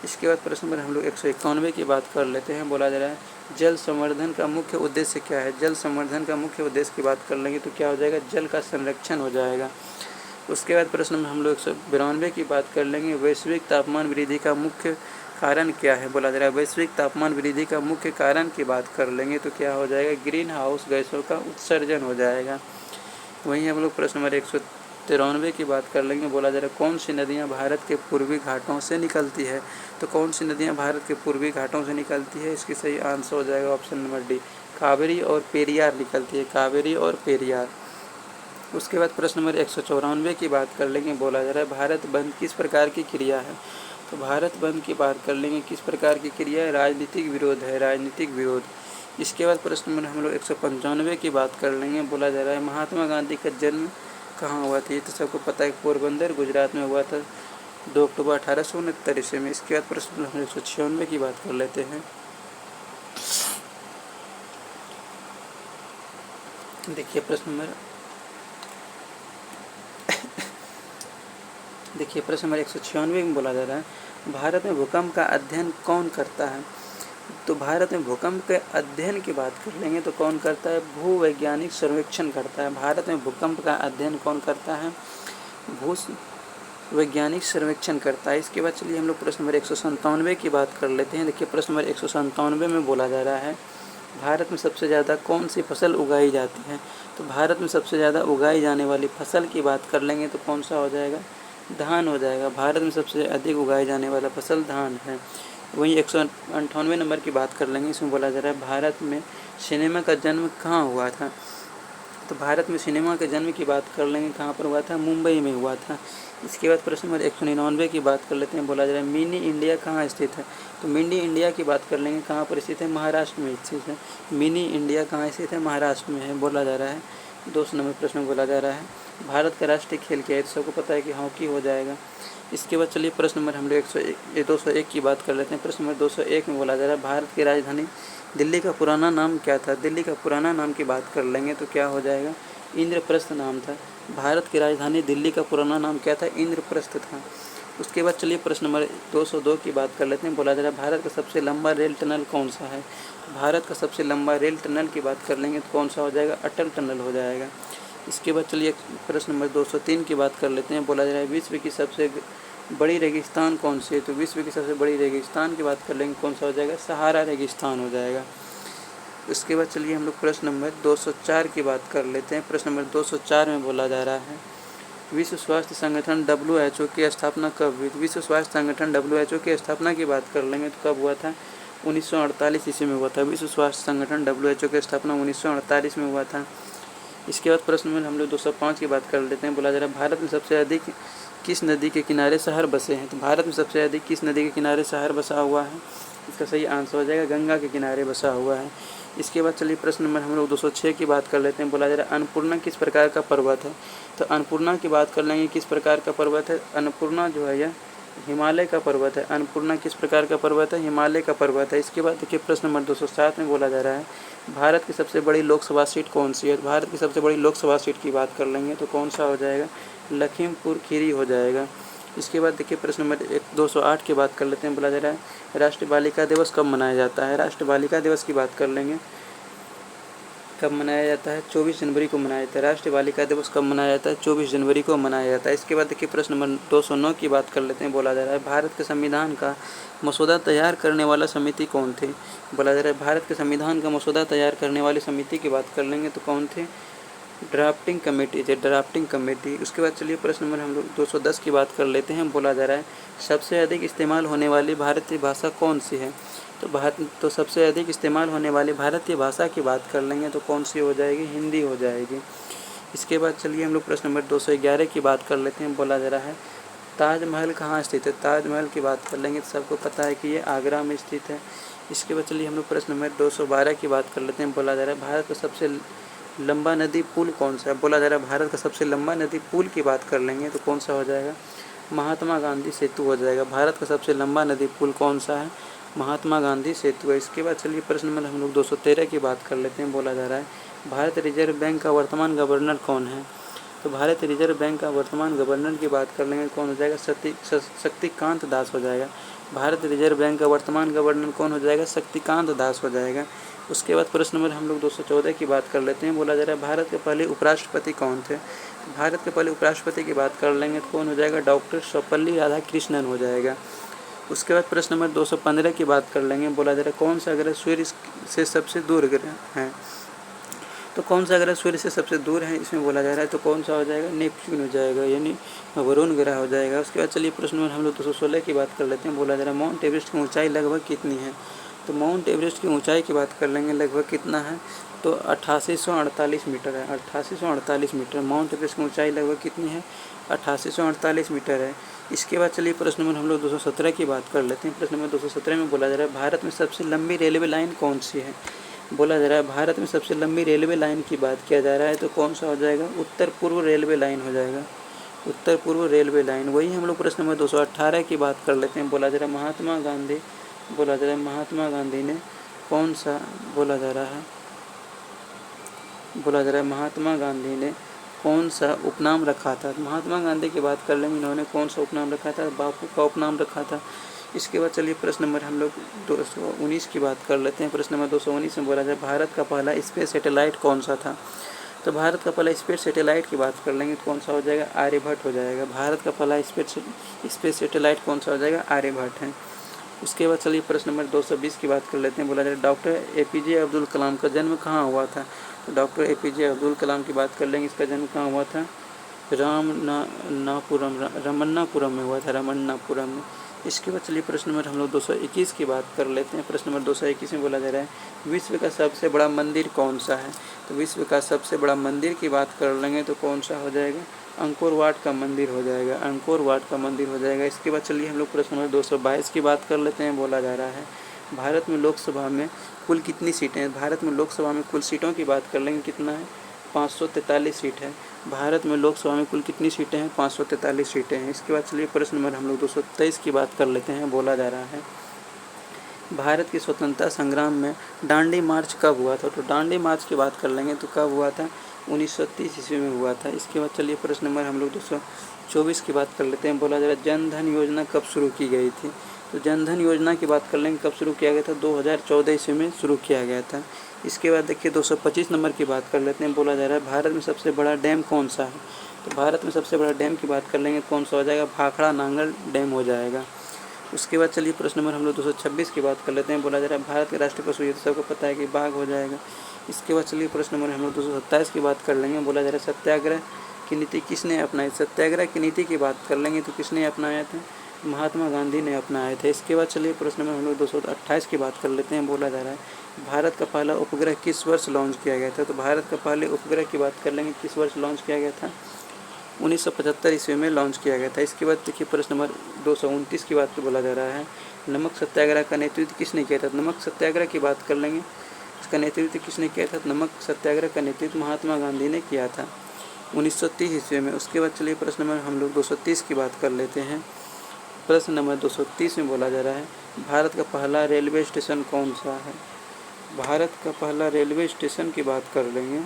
इसके बाद प्रश्न नंबर हम लोग 191 की बात कर लेते हैं। बोला जा रहा है, जल संवर्धन का मुख्य उद्देश्य क्या है। जल संवर्धन का मुख्य उद्देश्य की बात कर लेंगे तो क्या हो जाएगा, जल का संरक्षण हो जाएगा। उसके बाद प्रश्न में हम लोग 192 की बात कर लेंगे। वैश्विक तापमान वृद्धि का मुख्य कारण क्या है। बोला जा रहा है, वैश्विक तापमान वृद्धि का मुख्य कारण की बात कर लेंगे तो क्या हो जाएगा, ग्रीन हाउस गैसों का उत्सर्जन हो जाएगा। वहीं हम लोग प्रश्न नंबर 193 की बात कर लेंगे। बोला जा रहा है, कौन सी नदियाँ भारत के पूर्वी घाटों से निकलती है। तो कौन सी नदियाँ भारत के पूर्वी घाटों से निकलती है, इसकी सही आंसर हो जाएगा ऑप्शन नंबर डी, कावेरी और पेरियार निकलती है, कावेरी और पेरियार। उसके बाद प्रश्न नंबर 194 की बात कर लेंगे। बोला जा रहा है, भारत बंद किस प्रकार की क्रिया है। तो भारत बंद की बात कर लेंगे, किस प्रकार की क्रिया है, राजनीतिक विरोध है, राजनीतिक विरोध। इसके बाद प्रश्न नंबर हम लोग 195 की बात कर लेंगे। बोला जा रहा है, महात्मा गांधी का जन्म कहाँ हुआ था। ये तो सबको पता है, पोरबंदर गुजरात में हुआ था 2 अक्टूबर 1869 ईस्वी में। इसके बाद प्रश्न हम 196 की बात कर लेते हैं। देखिए प्रश्न नंबर 196 में बोला जा रहा है, भारत में भूकंप का अध्ययन कौन करता है। तो भारत में भूकंप के अध्ययन की बात कर लेंगे तो कौन करता है, भूवैज्ञानिक सर्वेक्षण करता है। भारत में भूकंप का अध्ययन कौन करता है, वैज्ञानिक सर्वेक्षण करता है। इसके बाद चलिए हम लोग प्रश्न नंबर 197 की बात कर लेते हैं। देखिए प्रश्न नंबर 197 में बोला जा रहा है भारत में सबसे ज़्यादा कौन सी फसल उगाई जाती है। तो भारत में सबसे ज़्यादा उगाई जाने वाली फसल की बात कर लेंगे तो कौन सा हो जाएगा, धान हो जाएगा। भारत में सबसे अधिक उगाई जाने वाला फसल धान है। वहीं 198 नंबर की बात कर लेंगे। इसमें बोला जा रहा है भारत में सिनेमा का जन्म कहाँ हुआ था। तो भारत में सिनेमा के जन्म की बात कर लेंगे, कहाँ पर हुआ था, मुंबई में हुआ था। इसके बाद प्रश्न नंबर 199 की बात कर लेते हैं। बोला जा रहा है मिनी इंडिया कहाँ स्थित है। तो मिनी इंडिया की बात कर लेंगे, कहाँ पर स्थित है, महाराष्ट्र में स्थित है। मिनी इंडिया कहाँ स्थित है, महाराष्ट्र में है। बोला जा रहा है 200 नंबर प्रश्न में बोला जा रहा है भारत का राष्ट्रीय खेल क्या है। तो सबको पता है कि हॉकी हो जाएगा। इसके बाद चलिए प्रश्न नंबर हम लोग 201 की बात कर लेते हैं। प्रश्न नंबर 201 में बोला जा रहा है भारत की राजधानी दिल्ली का पुराना नाम क्या था। दिल्ली का पुराना नाम की बात कर लेंगे तो क्या हो जाएगा, इंद्रप्रस्थ नाम था। भारत की राजधानी दिल्ली का पुराना नाम क्या था, इंद्रप्रस्थ था। उसके बाद चलिए प्रश्न नंबर 202 की बात कर लेते हैं। बोला जा रहा है भारत का सबसे लंबा रेल टनल कौन सा है। भारत का सबसे लंबा रेल टनल की बात कर लेंगे तो कौन सा हो जाएगा, अटल टनल हो जाएगा। इसके बाद चलिए प्रश्न नंबर 203 की बात कर लेते हैं। बोला जा रहा है विश्व की सबसे बड़ी रेगिस्तान कौन सी है। तो विश्व की सबसे बड़ी रेगिस्तान की बात कर लेंगे, कौन सा हो जाएगा, सहारा रेगिस्तान हो जाएगा। इसके बाद चलिए हम लोग प्रश्न नंबर 204 की बात कर लेते हैं। प्रश्न नंबर 204 में बोला जा रहा है विश्व स्वास्थ्य संगठन WHO की स्थापना कब हुई। विश्व स्वास्थ्य संगठन WHO की स्थापना की बात कर लेंगे तो कब हुआ था, 1948 ईस्वी में हुआ था। विश्व स्वास्थ्य संगठन WHO की स्थापना 1948 में हुआ था। इसके बाद प्रश्न में हम लोग 205 की बात कर लेते हैं। बोला जा रहा है भारत में सबसे अधिक किस नदी के किनारे शहर बसे हैं। तो भारत में सबसे अधिक किस नदी के किनारे शहर बसा हुआ है। इसका सही आंसर हो जाएगा गंगा के किनारे बसा हुआ है। इसके बाद चलिए प्रश्न नंबर हम लोग 206 की बात कर लेते हैं। बोला जा रहा है अन्नपूर्णा किस प्रकार का पर्वत है। तो अन्नपूर्णा की बात कर लेंगे, किस प्रकार का पर्वत है। अन्नपूर्णा जो है यह हिमालय का पर्वत है। अन्नपूर्णा किस प्रकार का पर्वत है, हिमालय का पर्वत है। इसके बाद देखिए प्रश्न नंबर 207 में बोला जा रहा है भारत की सबसे बड़ी लोकसभा सीट कौन सी है। भारत की सबसे बड़ी लोकसभा सीट की बात कर लेंगे तो कौन सा हो जाएगा, लखीमपुर खीरी हो जाएगा। इसके बाद देखिए प्रश्न नंबर 208 की बात कर लेते हैं। बोला जा रहा है राष्ट्रीय बालिका दिवस कब मनाया जाता है। राष्ट्रीय बालिका दिवस की बात कर लेंगे, कब मनाया जाता है, 24 जनवरी को मनाया जाता है। राष्ट्रीय बालिका दिवस कब मनाया जाता है, 24 जनवरी को मनाया जाता है। इसके बाद देखिए प्रश्न नंबर 209 की बात कर लेते हैं। बोला जा रहा है भारत के संविधान का मसौदा तैयार करने वाला समिति कौन थे। बोला जा रहा है भारत के संविधान का मसौदा तैयार करने वाली समिति की बात कर लेंगे तो कौन थे, ड्राफ्टिंग कमेटी थे, ड्राफ्टिंग कमेटी। उसके बाद चलिए प्रश्न नंबर हम लोग 210 की बात कर लेते हैं। बोला जा रहा है सबसे अधिक इस्तेमाल होने वाली भारतीय भाषा कौन सी है। तो सबसे अधिक इस्तेमाल होने वाली भारतीय भाषा की बात कर लेंगे तो कौन सी हो जाएगी, हिंदी हो जाएगी। इसके बाद चलिए हम लोग प्रश्न नंबर 211 की बात कर लेते हैं। बोला जा रहा है ताजमहल कहाँ स्थित है। ताजमहल की बात कर लेंगे तो सबको पता है कि ये आगरा में स्थित है। इसके बाद चलिए हम लोग प्रश्न नंबर 212 की बात कर लेते हैं। बोला जा रहा है भारत का सबसे लंबा नदी पुल कौन सा है। बोला जा रहा है भारत का सबसे लंबा नदी पुल की बात कर लेंगे तो कौन सा हो जाएगा, महात्मा गांधी सेतु हो जाएगा। भारत का सबसे लंबा नदी पुल कौन सा है, महात्मा गांधी सेतु है। इसके बाद चलिए प्रश्न नंबर हम लोग 213 की बात कर लेते हैं। बोला जा रहा है भारत रिजर्व बैंक का वर्तमान गवर्नर कौन है। तो भारत रिजर्व बैंक का वर्तमान गवर्नर की बात कर लेंगे कौन हो जाएगा, शक्तिकांत दास हो जाएगा। भारत रिजर्व बैंक का वर्तमान गवर्नर कौन हो जाएगा, शक्तिकांत दास हो जाएगा। उसके बाद प्रश्न नंबर हम लोग 214 की बात कर लेते हैं। बोला जा रहा है भारत के पहले उपराष्ट्रपति कौन थे। तो भारत के पहले उपराष्ट्रपति की बात कर लेंगे तो कौन हो जाएगा, डॉक्टर सर्वपल्ली राधाकृष्णन हो जाएगा। उसके बाद प्रश्न नंबर 215 की बात कर लेंगे। बोला जा रहा है कौन सा ग्रह सूर्य से सबसे दूर ग्रह है। तो कौन सा ग्रह सूर्य से सबसे दूर है, इसमें बोला जा रहा है तो कौन सा हो जाएगा, नेपच्यून हो जाएगा, यानी वरुण ग्रह हो जाएगा। उसके बाद चलिए प्रश्न नंबर हम लोग 216 की बात कर लेते हैं। बोला जा रहा है माउंट एवरेस्ट की ऊंचाई लगभग कितनी है। तो माउंट एवरेस्ट की ऊंचाई की बात कर लेंगे लगभग कितना है, तो 8848 मीटर है। 8848 मीटर माउंट एवरेस्ट की ऊंचाई लगभग कितनी है, 8848 मीटर है। इसके बाद चलिए प्रश्न नंबर हम लोग 217 की बात कर लेते हैं। प्रश्न नंबर 217 में बोला जा रहा है भारत में सबसे लंबी रेलवे लाइन कौन सी है। बोला जा रहा है भारत में सबसे लंबी रेलवे लाइन की बात किया जा रहा है तो कौन सा हो जाएगा, उत्तर पूर्व रेलवे लाइन हो जाएगा, उत्तर पूर्व रेलवे लाइन। वही हम लोग प्रश्न नंबर 218 की बात कर लेते हैं। बोला जा रहा है महात्मा गांधी ने कौन सा, बोला जा रहा है महात्मा गांधी ने कौन सा उपनाम रखा था। महात्मा गांधी की बात कर लेंगे, इन्होंने कौन सा उपनाम रखा था, बापू का उपनाम रखा था। इसके बाद चलिए प्रश्न नंबर हम लोग 219 की बात कर लेते हैं। प्रश्न नंबर 219 में बोला जाए भारत का पहला स्पेस सैटेलाइट कौन सा था। तो भारत का पहला स्पेस सैटेलाइट की बात कर लेंगे तो कौन सा हो जाएगा, आर्यभट्ट हो जाएगा। भारत का पहला स्पेस सैटेलाइट कौन सा हो जाएगा, आर्यभट्ट है। उसके बाद चलिए प्रश्न नंबर 220 की बात कर लेते हैं। बोला जाए डॉक्टर APJ अब्दुल कलाम का जन्म कहाँ हुआ था। तो डॉक्टर APJ अब्दुल कलाम की बात कर लेंगे, इसका जन्म कहाँ हुआ था, रमन्नापुरम में हुआ था, रमन्नापुरम में। इसके बाद चलिए प्रश्न नंबर हम लोग 221 की बात कर लेते हैं। प्रश्न नंबर 221 में बोला जा रहा है विश्व का सबसे बड़ा मंदिर कौन सा है। तो विश्व का सबसे बड़ा मंदिर की बात कर लेंगे तो कौन सा हो जाएगा, अंकोर वाट का मंदिर हो जाएगा, अंकोर वाट का मंदिर हो जाएगा। इसके बाद चलिए हम लोग प्रश्न नंबर 222 की बात कर लेते हैं। बोला जा रहा है भारत में लोकसभा में कुल कितनी सीटें हैं। भारत में लोकसभा में कुल सीटों की बात कर लेंगे, कितना है, 543 सीट है। भारत में लोकसभा में कुल कितनी सीटें हैं, 543 सीटें हैं। इसके बाद चलिए प्रश्न नंबर हम लोग 223 की बात कर लेते हैं। बोला जा रहा है भारत की स्वतंत्रता संग्राम में दांडी मार्च कब हुआ था। तो दांडी मार्च की बात कर लेंगे तो कब हुआ था, 1930 ईस्वी में हुआ था। इसके बाद चलिए प्रश्न नंबर हम लोग 224 की बात कर लेते हैं। बोला जा रहा है जन धन योजना कब शुरू की गई थी। तो जन धन योजना की बात कर लेंगे कब शुरू किया गया था, 2014 ईस्वी में शुरू किया गया था। इसके बाद देखिए 225 नंबर की बात कर लेते हैं। बोला जा रहा है भारत में सबसे बड़ा डैम कौन सा है। तो भारत में सबसे बड़ा डैम की बात कर लेंगे कौन सा हो जाएगा, भाखड़ा नांगल डैम हो जाएगा। उसके बाद चलिए प्रश्न नंबर हम लोग 226 की बात कर लेते हैं। बोला जा रहा है भारत के राष्ट्रीय पशु, ये तो सबको पता है कि बाघ हो जाएगा। इसके बाद चलिए प्रश्न नंबर हम लोग 227 की बात कर लेंगे। बोला जा रहा है सत्याग्रह की नीति किसने अपनाई। सत्याग्रह की नीति की बात कर लेंगे तो किसने अपनाया था, महात्मा गांधी ने अपनाए थे। इसके बाद चलिए प्रश्न नंबर हम लोग 228 की बात कर लेते हैं। बोला जा रहा है भारत का पहला उपग्रह किस वर्ष लॉन्च किया गया था। तो भारत का पहले उपग्रह की बात कर लेंगे, किस वर्ष लॉन्च किया गया था, 1975 ईस्वी में लॉन्च किया गया था। इसके बाद देखिए प्रश्न नंबर 229 की बात बोला जा रहा है नमक सत्याग्रह का नेतृत्व किसने किया था। नमक सत्याग्रह की बात कर लेंगे, इसका नेतृत्व किसने किया था, नमक सत्याग्रह का नेतृत्व महात्मा गांधी ने किया था 1930 ईस्वी में। उसके बाद चलिए प्रश्न नंबर हम लोग 230 की बात कर लेते हैं। प्रश्न नंबर 230 में बोला जा रहा है भारत का पहला रेलवे स्टेशन कौन सा है। भारत का पहला रेलवे स्टेशन की बात कर लेंगे,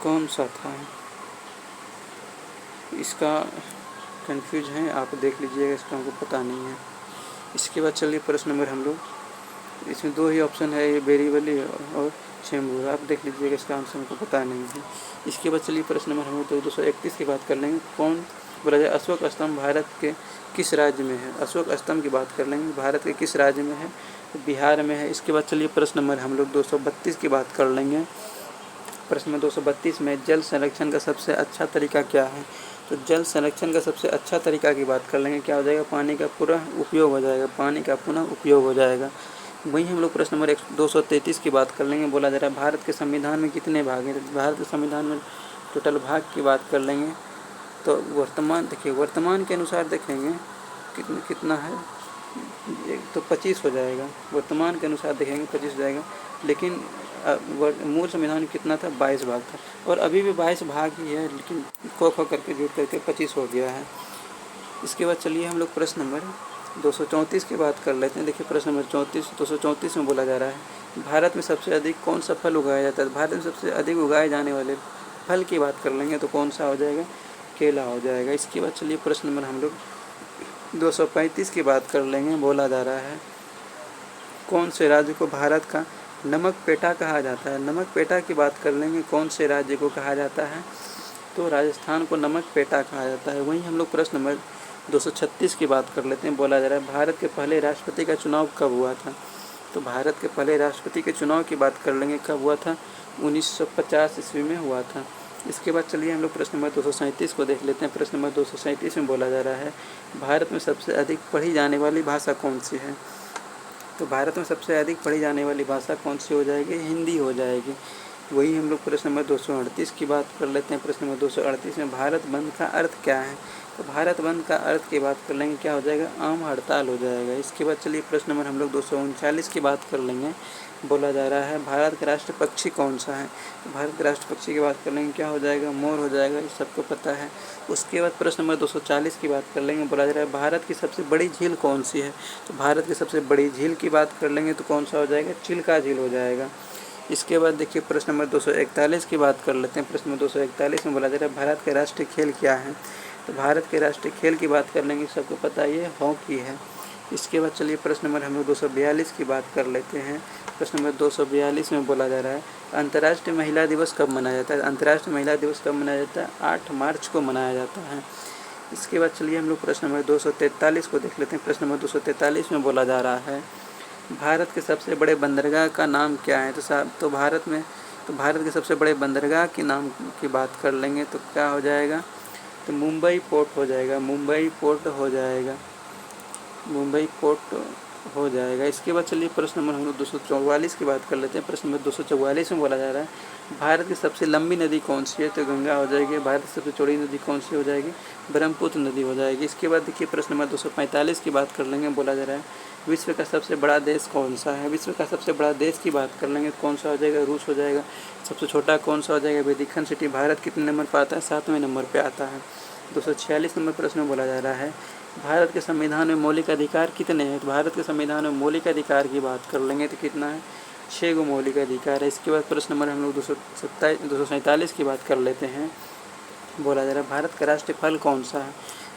कौन सा था, इसका कंफ्यूज है, आप देख लीजिएगा, इसका हमको पता नहीं है। इसके बाद चलिए प्रश्न नंबर हम लोग, इसमें दो ही ऑप्शन है, ये बेरीवली और चेंबूर, आप देख लीजिएगा, इसका आंसर हमको पता नहीं है। इसके बाद चलिए प्रश्न नंबर हम लोग 231 की बात कर लेंगे। कौन बोला जाए अशोक स्तंभ भारत के किस राज्य में है। अशोक स्तंभ की बात कर लेंगे, भारत के किस राज्य में है, तो बिहार में है। इसके बाद चलिए प्रश्न नंबर हम लोग 232 की बात कर लेंगे। प्रश्न नंबर 232 में जल संरक्षण का सबसे अच्छा तरीका क्या है। तो जल संरक्षण का सबसे अच्छा तरीका की बात कर लेंगे, क्या हो जाएगा, पानी का पुनः उपयोग हो जाएगा, पानी का पुनः उपयोग हो जाएगा। वहीं हम लोग प्रश्न नंबर 233 की बात कर लेंगे। बोला जा रहा है भारत के संविधान में कितने भाग हैं। तो भारत के संविधान में टोटल भाग की बात कर लेंगे तो वर्तमान के अनुसार देखेंगे कितना है, तो 25 हो जाएगा। वर्तमान के अनुसार देखेंगे 25 हो जाएगा, लेकिन मूल संविधान में कितना था, 22 भाग था, और अभी भी 22 भाग ही है, लेकिन खो करके जुड़ करके 25 हो गया है। इसके बाद चलिए हम लोग प्रश्न नंबर 234 की बात कर लेते हैं। देखिए प्रश्न नंबर 234 में बोला जा रहा है भारत में सबसे अधिक कौन सा फल उगाया जाता है। भारत में सबसे अधिक उगाए जाने वाले फल की बात कर लेंगे तो कौन सा हो जाएगा, केला हो जाएगा। इसके बाद चलिए प्रश्न नंबर हम लोग 235 की बात कर लेंगे। बोला जा रहा है कौन से राज्य को भारत का नमक पेटा कहा जाता है। नमक पेटा की बात कर लेंगे, कौन से राज्य को कहा जाता है, तो राजस्थान को नमक पेटा कहा जाता है। वहीं हम लोग प्रश्न नंबर 236 की बात कर लेते हैं। बोला जा रहा है भारत के पहले राष्ट्रपति का चुनाव कब हुआ था। तो भारत के पहले राष्ट्रपति के चुनाव की बात कर लेंगे, कब हुआ था, 1950 ईस्वी में हुआ था। इसके बाद चलिए हम लोग प्रश्न नंबर 237 को देख लेते हैं। प्रश्न नंबर 237 में बोला जा रहा है भारत में सबसे अधिक पढ़ी जाने वाली भाषा कौन सी है। तो भारत में सबसे अधिक पढ़ी जाने वाली भाषा कौन सी हो जाएगी, हिंदी हो जाएगी। वही हम लोग प्रश्न नंबर 238 की बात कर लेते हैं। प्रश्न नंबर 238 में भारत बंद का अर्थ क्या है। तो भारत बंद का अर्थ की बात कर लेंगे, क्या हो जाएगा, आम हड़ताल हो जाएगा। इसके बाद चलिए प्रश्न नंबर हम लोग 239 की बात कर लेंगे। बोला जा रहा है भारत का राष्ट्र पक्षी कौन सा है। तो भारत के राष्ट्र पक्षी की बात कर लेंगे, क्या हो जाएगा, मोर हो जाएगा, ये सबको पता है। उसके बाद प्रश्न नंबर 240 की बात कर लेंगे। बोला जा रहा है भारत की सबसे बड़ी झील कौन सी है। तो भारत की सबसे बड़ी झील की बात कर लेंगे तो कौन सा हो जाएगा, चिल्का झील हो जाएगा। इसके बाद देखिए प्रश्न नंबर 241 की बात कर लेते हैं। प्रश्न नंबर 241 में बोला जा रहा है भारत के राष्ट्रीय खेल क्या है। तो भारत के राष्ट्रीय खेल की बात कर लेंगे, सबको पता है ये हॉकी है। इसके बाद चलिए प्रश्न नंबर हम लोग 242 की बात कर लेते हैं। प्रश्न नंबर 242 में बोला जा रहा है अंतर्राष्ट्रीय महिला दिवस कब मनाया जाता है। अंतर्राष्ट्रीय महिला दिवस कब मनाया जाता है? 8 मार्च को मनाया जाता है। इसके बाद चलिए हम लोग प्रश्न नंबर 243 को देख लेते हैं। प्रश्न नंबर 243 में बोला जा रहा है भारत के सबसे बड़े बंदरगाह का नाम क्या है। तो भारत के सबसे बड़े बंदरगाह के नाम की बात कर लेंगे तो क्या हो जाएगा? तो मुंबई पोर्ट हो जाएगा। मुंबई पोर्ट हो जाएगा। इसके बाद चलिए प्रश्न नंबर हम लोग 244 की बात कर लेते हैं। प्रश्न नंबर 244 में बोला जा रहा है भारत की सबसे लंबी नदी कौन सी है। तो गंगा हो जाएगी। भारत की सबसे चौड़ी नदी कौन सी हो जाएगी? ब्रह्मपुत्र नदी हो जाएगी। इसके बाद देखिए प्रश्न नंबर 245 की बात कर लेंगे। बोला जा रहा है विश्व का सबसे बड़ा देश कौन सा है। विश्व का सबसे बड़ा देश की बात कर लेंगे कौन सा हो जाएगा? रूस हो जाएगा। सबसे छोटा कौन सा हो जाएगा? Vatican city. भारत कितने नंबर पर आता है? 7वें नंबर पर आता है। 246 नंबर प्रश्न में बोला जा रहा है भारत के संविधान में मौलिक अधिकार कितने हैं। तो भारत के संविधान में मौलिक अधिकार की बात कर लेंगे तो कितना है? 6 गो मौलिक अधिकार है। इसके बाद प्रश्न नंबर हम लोग 247 की बात कर लेते हैं। बोला जा रहा है भारत का राष्ट्रीय फल कौन सा है।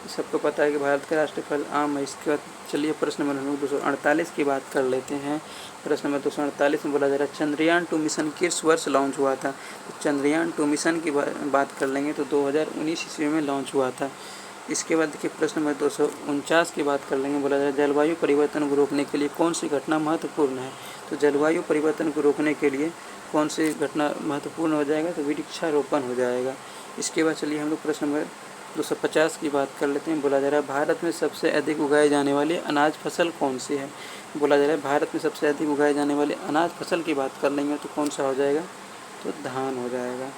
सबको पता है कि भारत का राष्ट्रीय फल आम है। इसके बाद चलिए प्रश्न नंबर हम लोग 248 की बात कर लेते हैं। प्रश्न नंबर 248 में बोला जा रहा है चंद्रयान 2 मिशन किस वर्ष लॉन्च हुआ था। तो चंद्रयान 2 मिशन की बात कर लेंगे तो 2019 ईस्वी में लॉन्च हुआ था। इसके बाद देखिए प्रश्न नंबर 249 की बात कर लेंगे। बोला जा रहा है जलवायु परिवर्तन को रोकने के लिए कौन सी घटना महत्वपूर्ण है। तो जलवायु परिवर्तन को रोकने के लिए कौन सी घटना महत्वपूर्ण हो जाएगा? तो वृक्षारोपण हो जाएगा। इसके बाद चलिए हम लोग प्रश्न नंबर 250 की बात कर लेते हैं। बोला जा रहा है भारत में सबसे अधिक उगाए जाने वाली अनाज फसल कौन सी है। बोला जा रहा है भारत में सबसे अधिक उगाए जाने वाले अनाज फसल की बात कर लेंगे तो कौन सा हो जाएगा? तो धान हो जाएगा।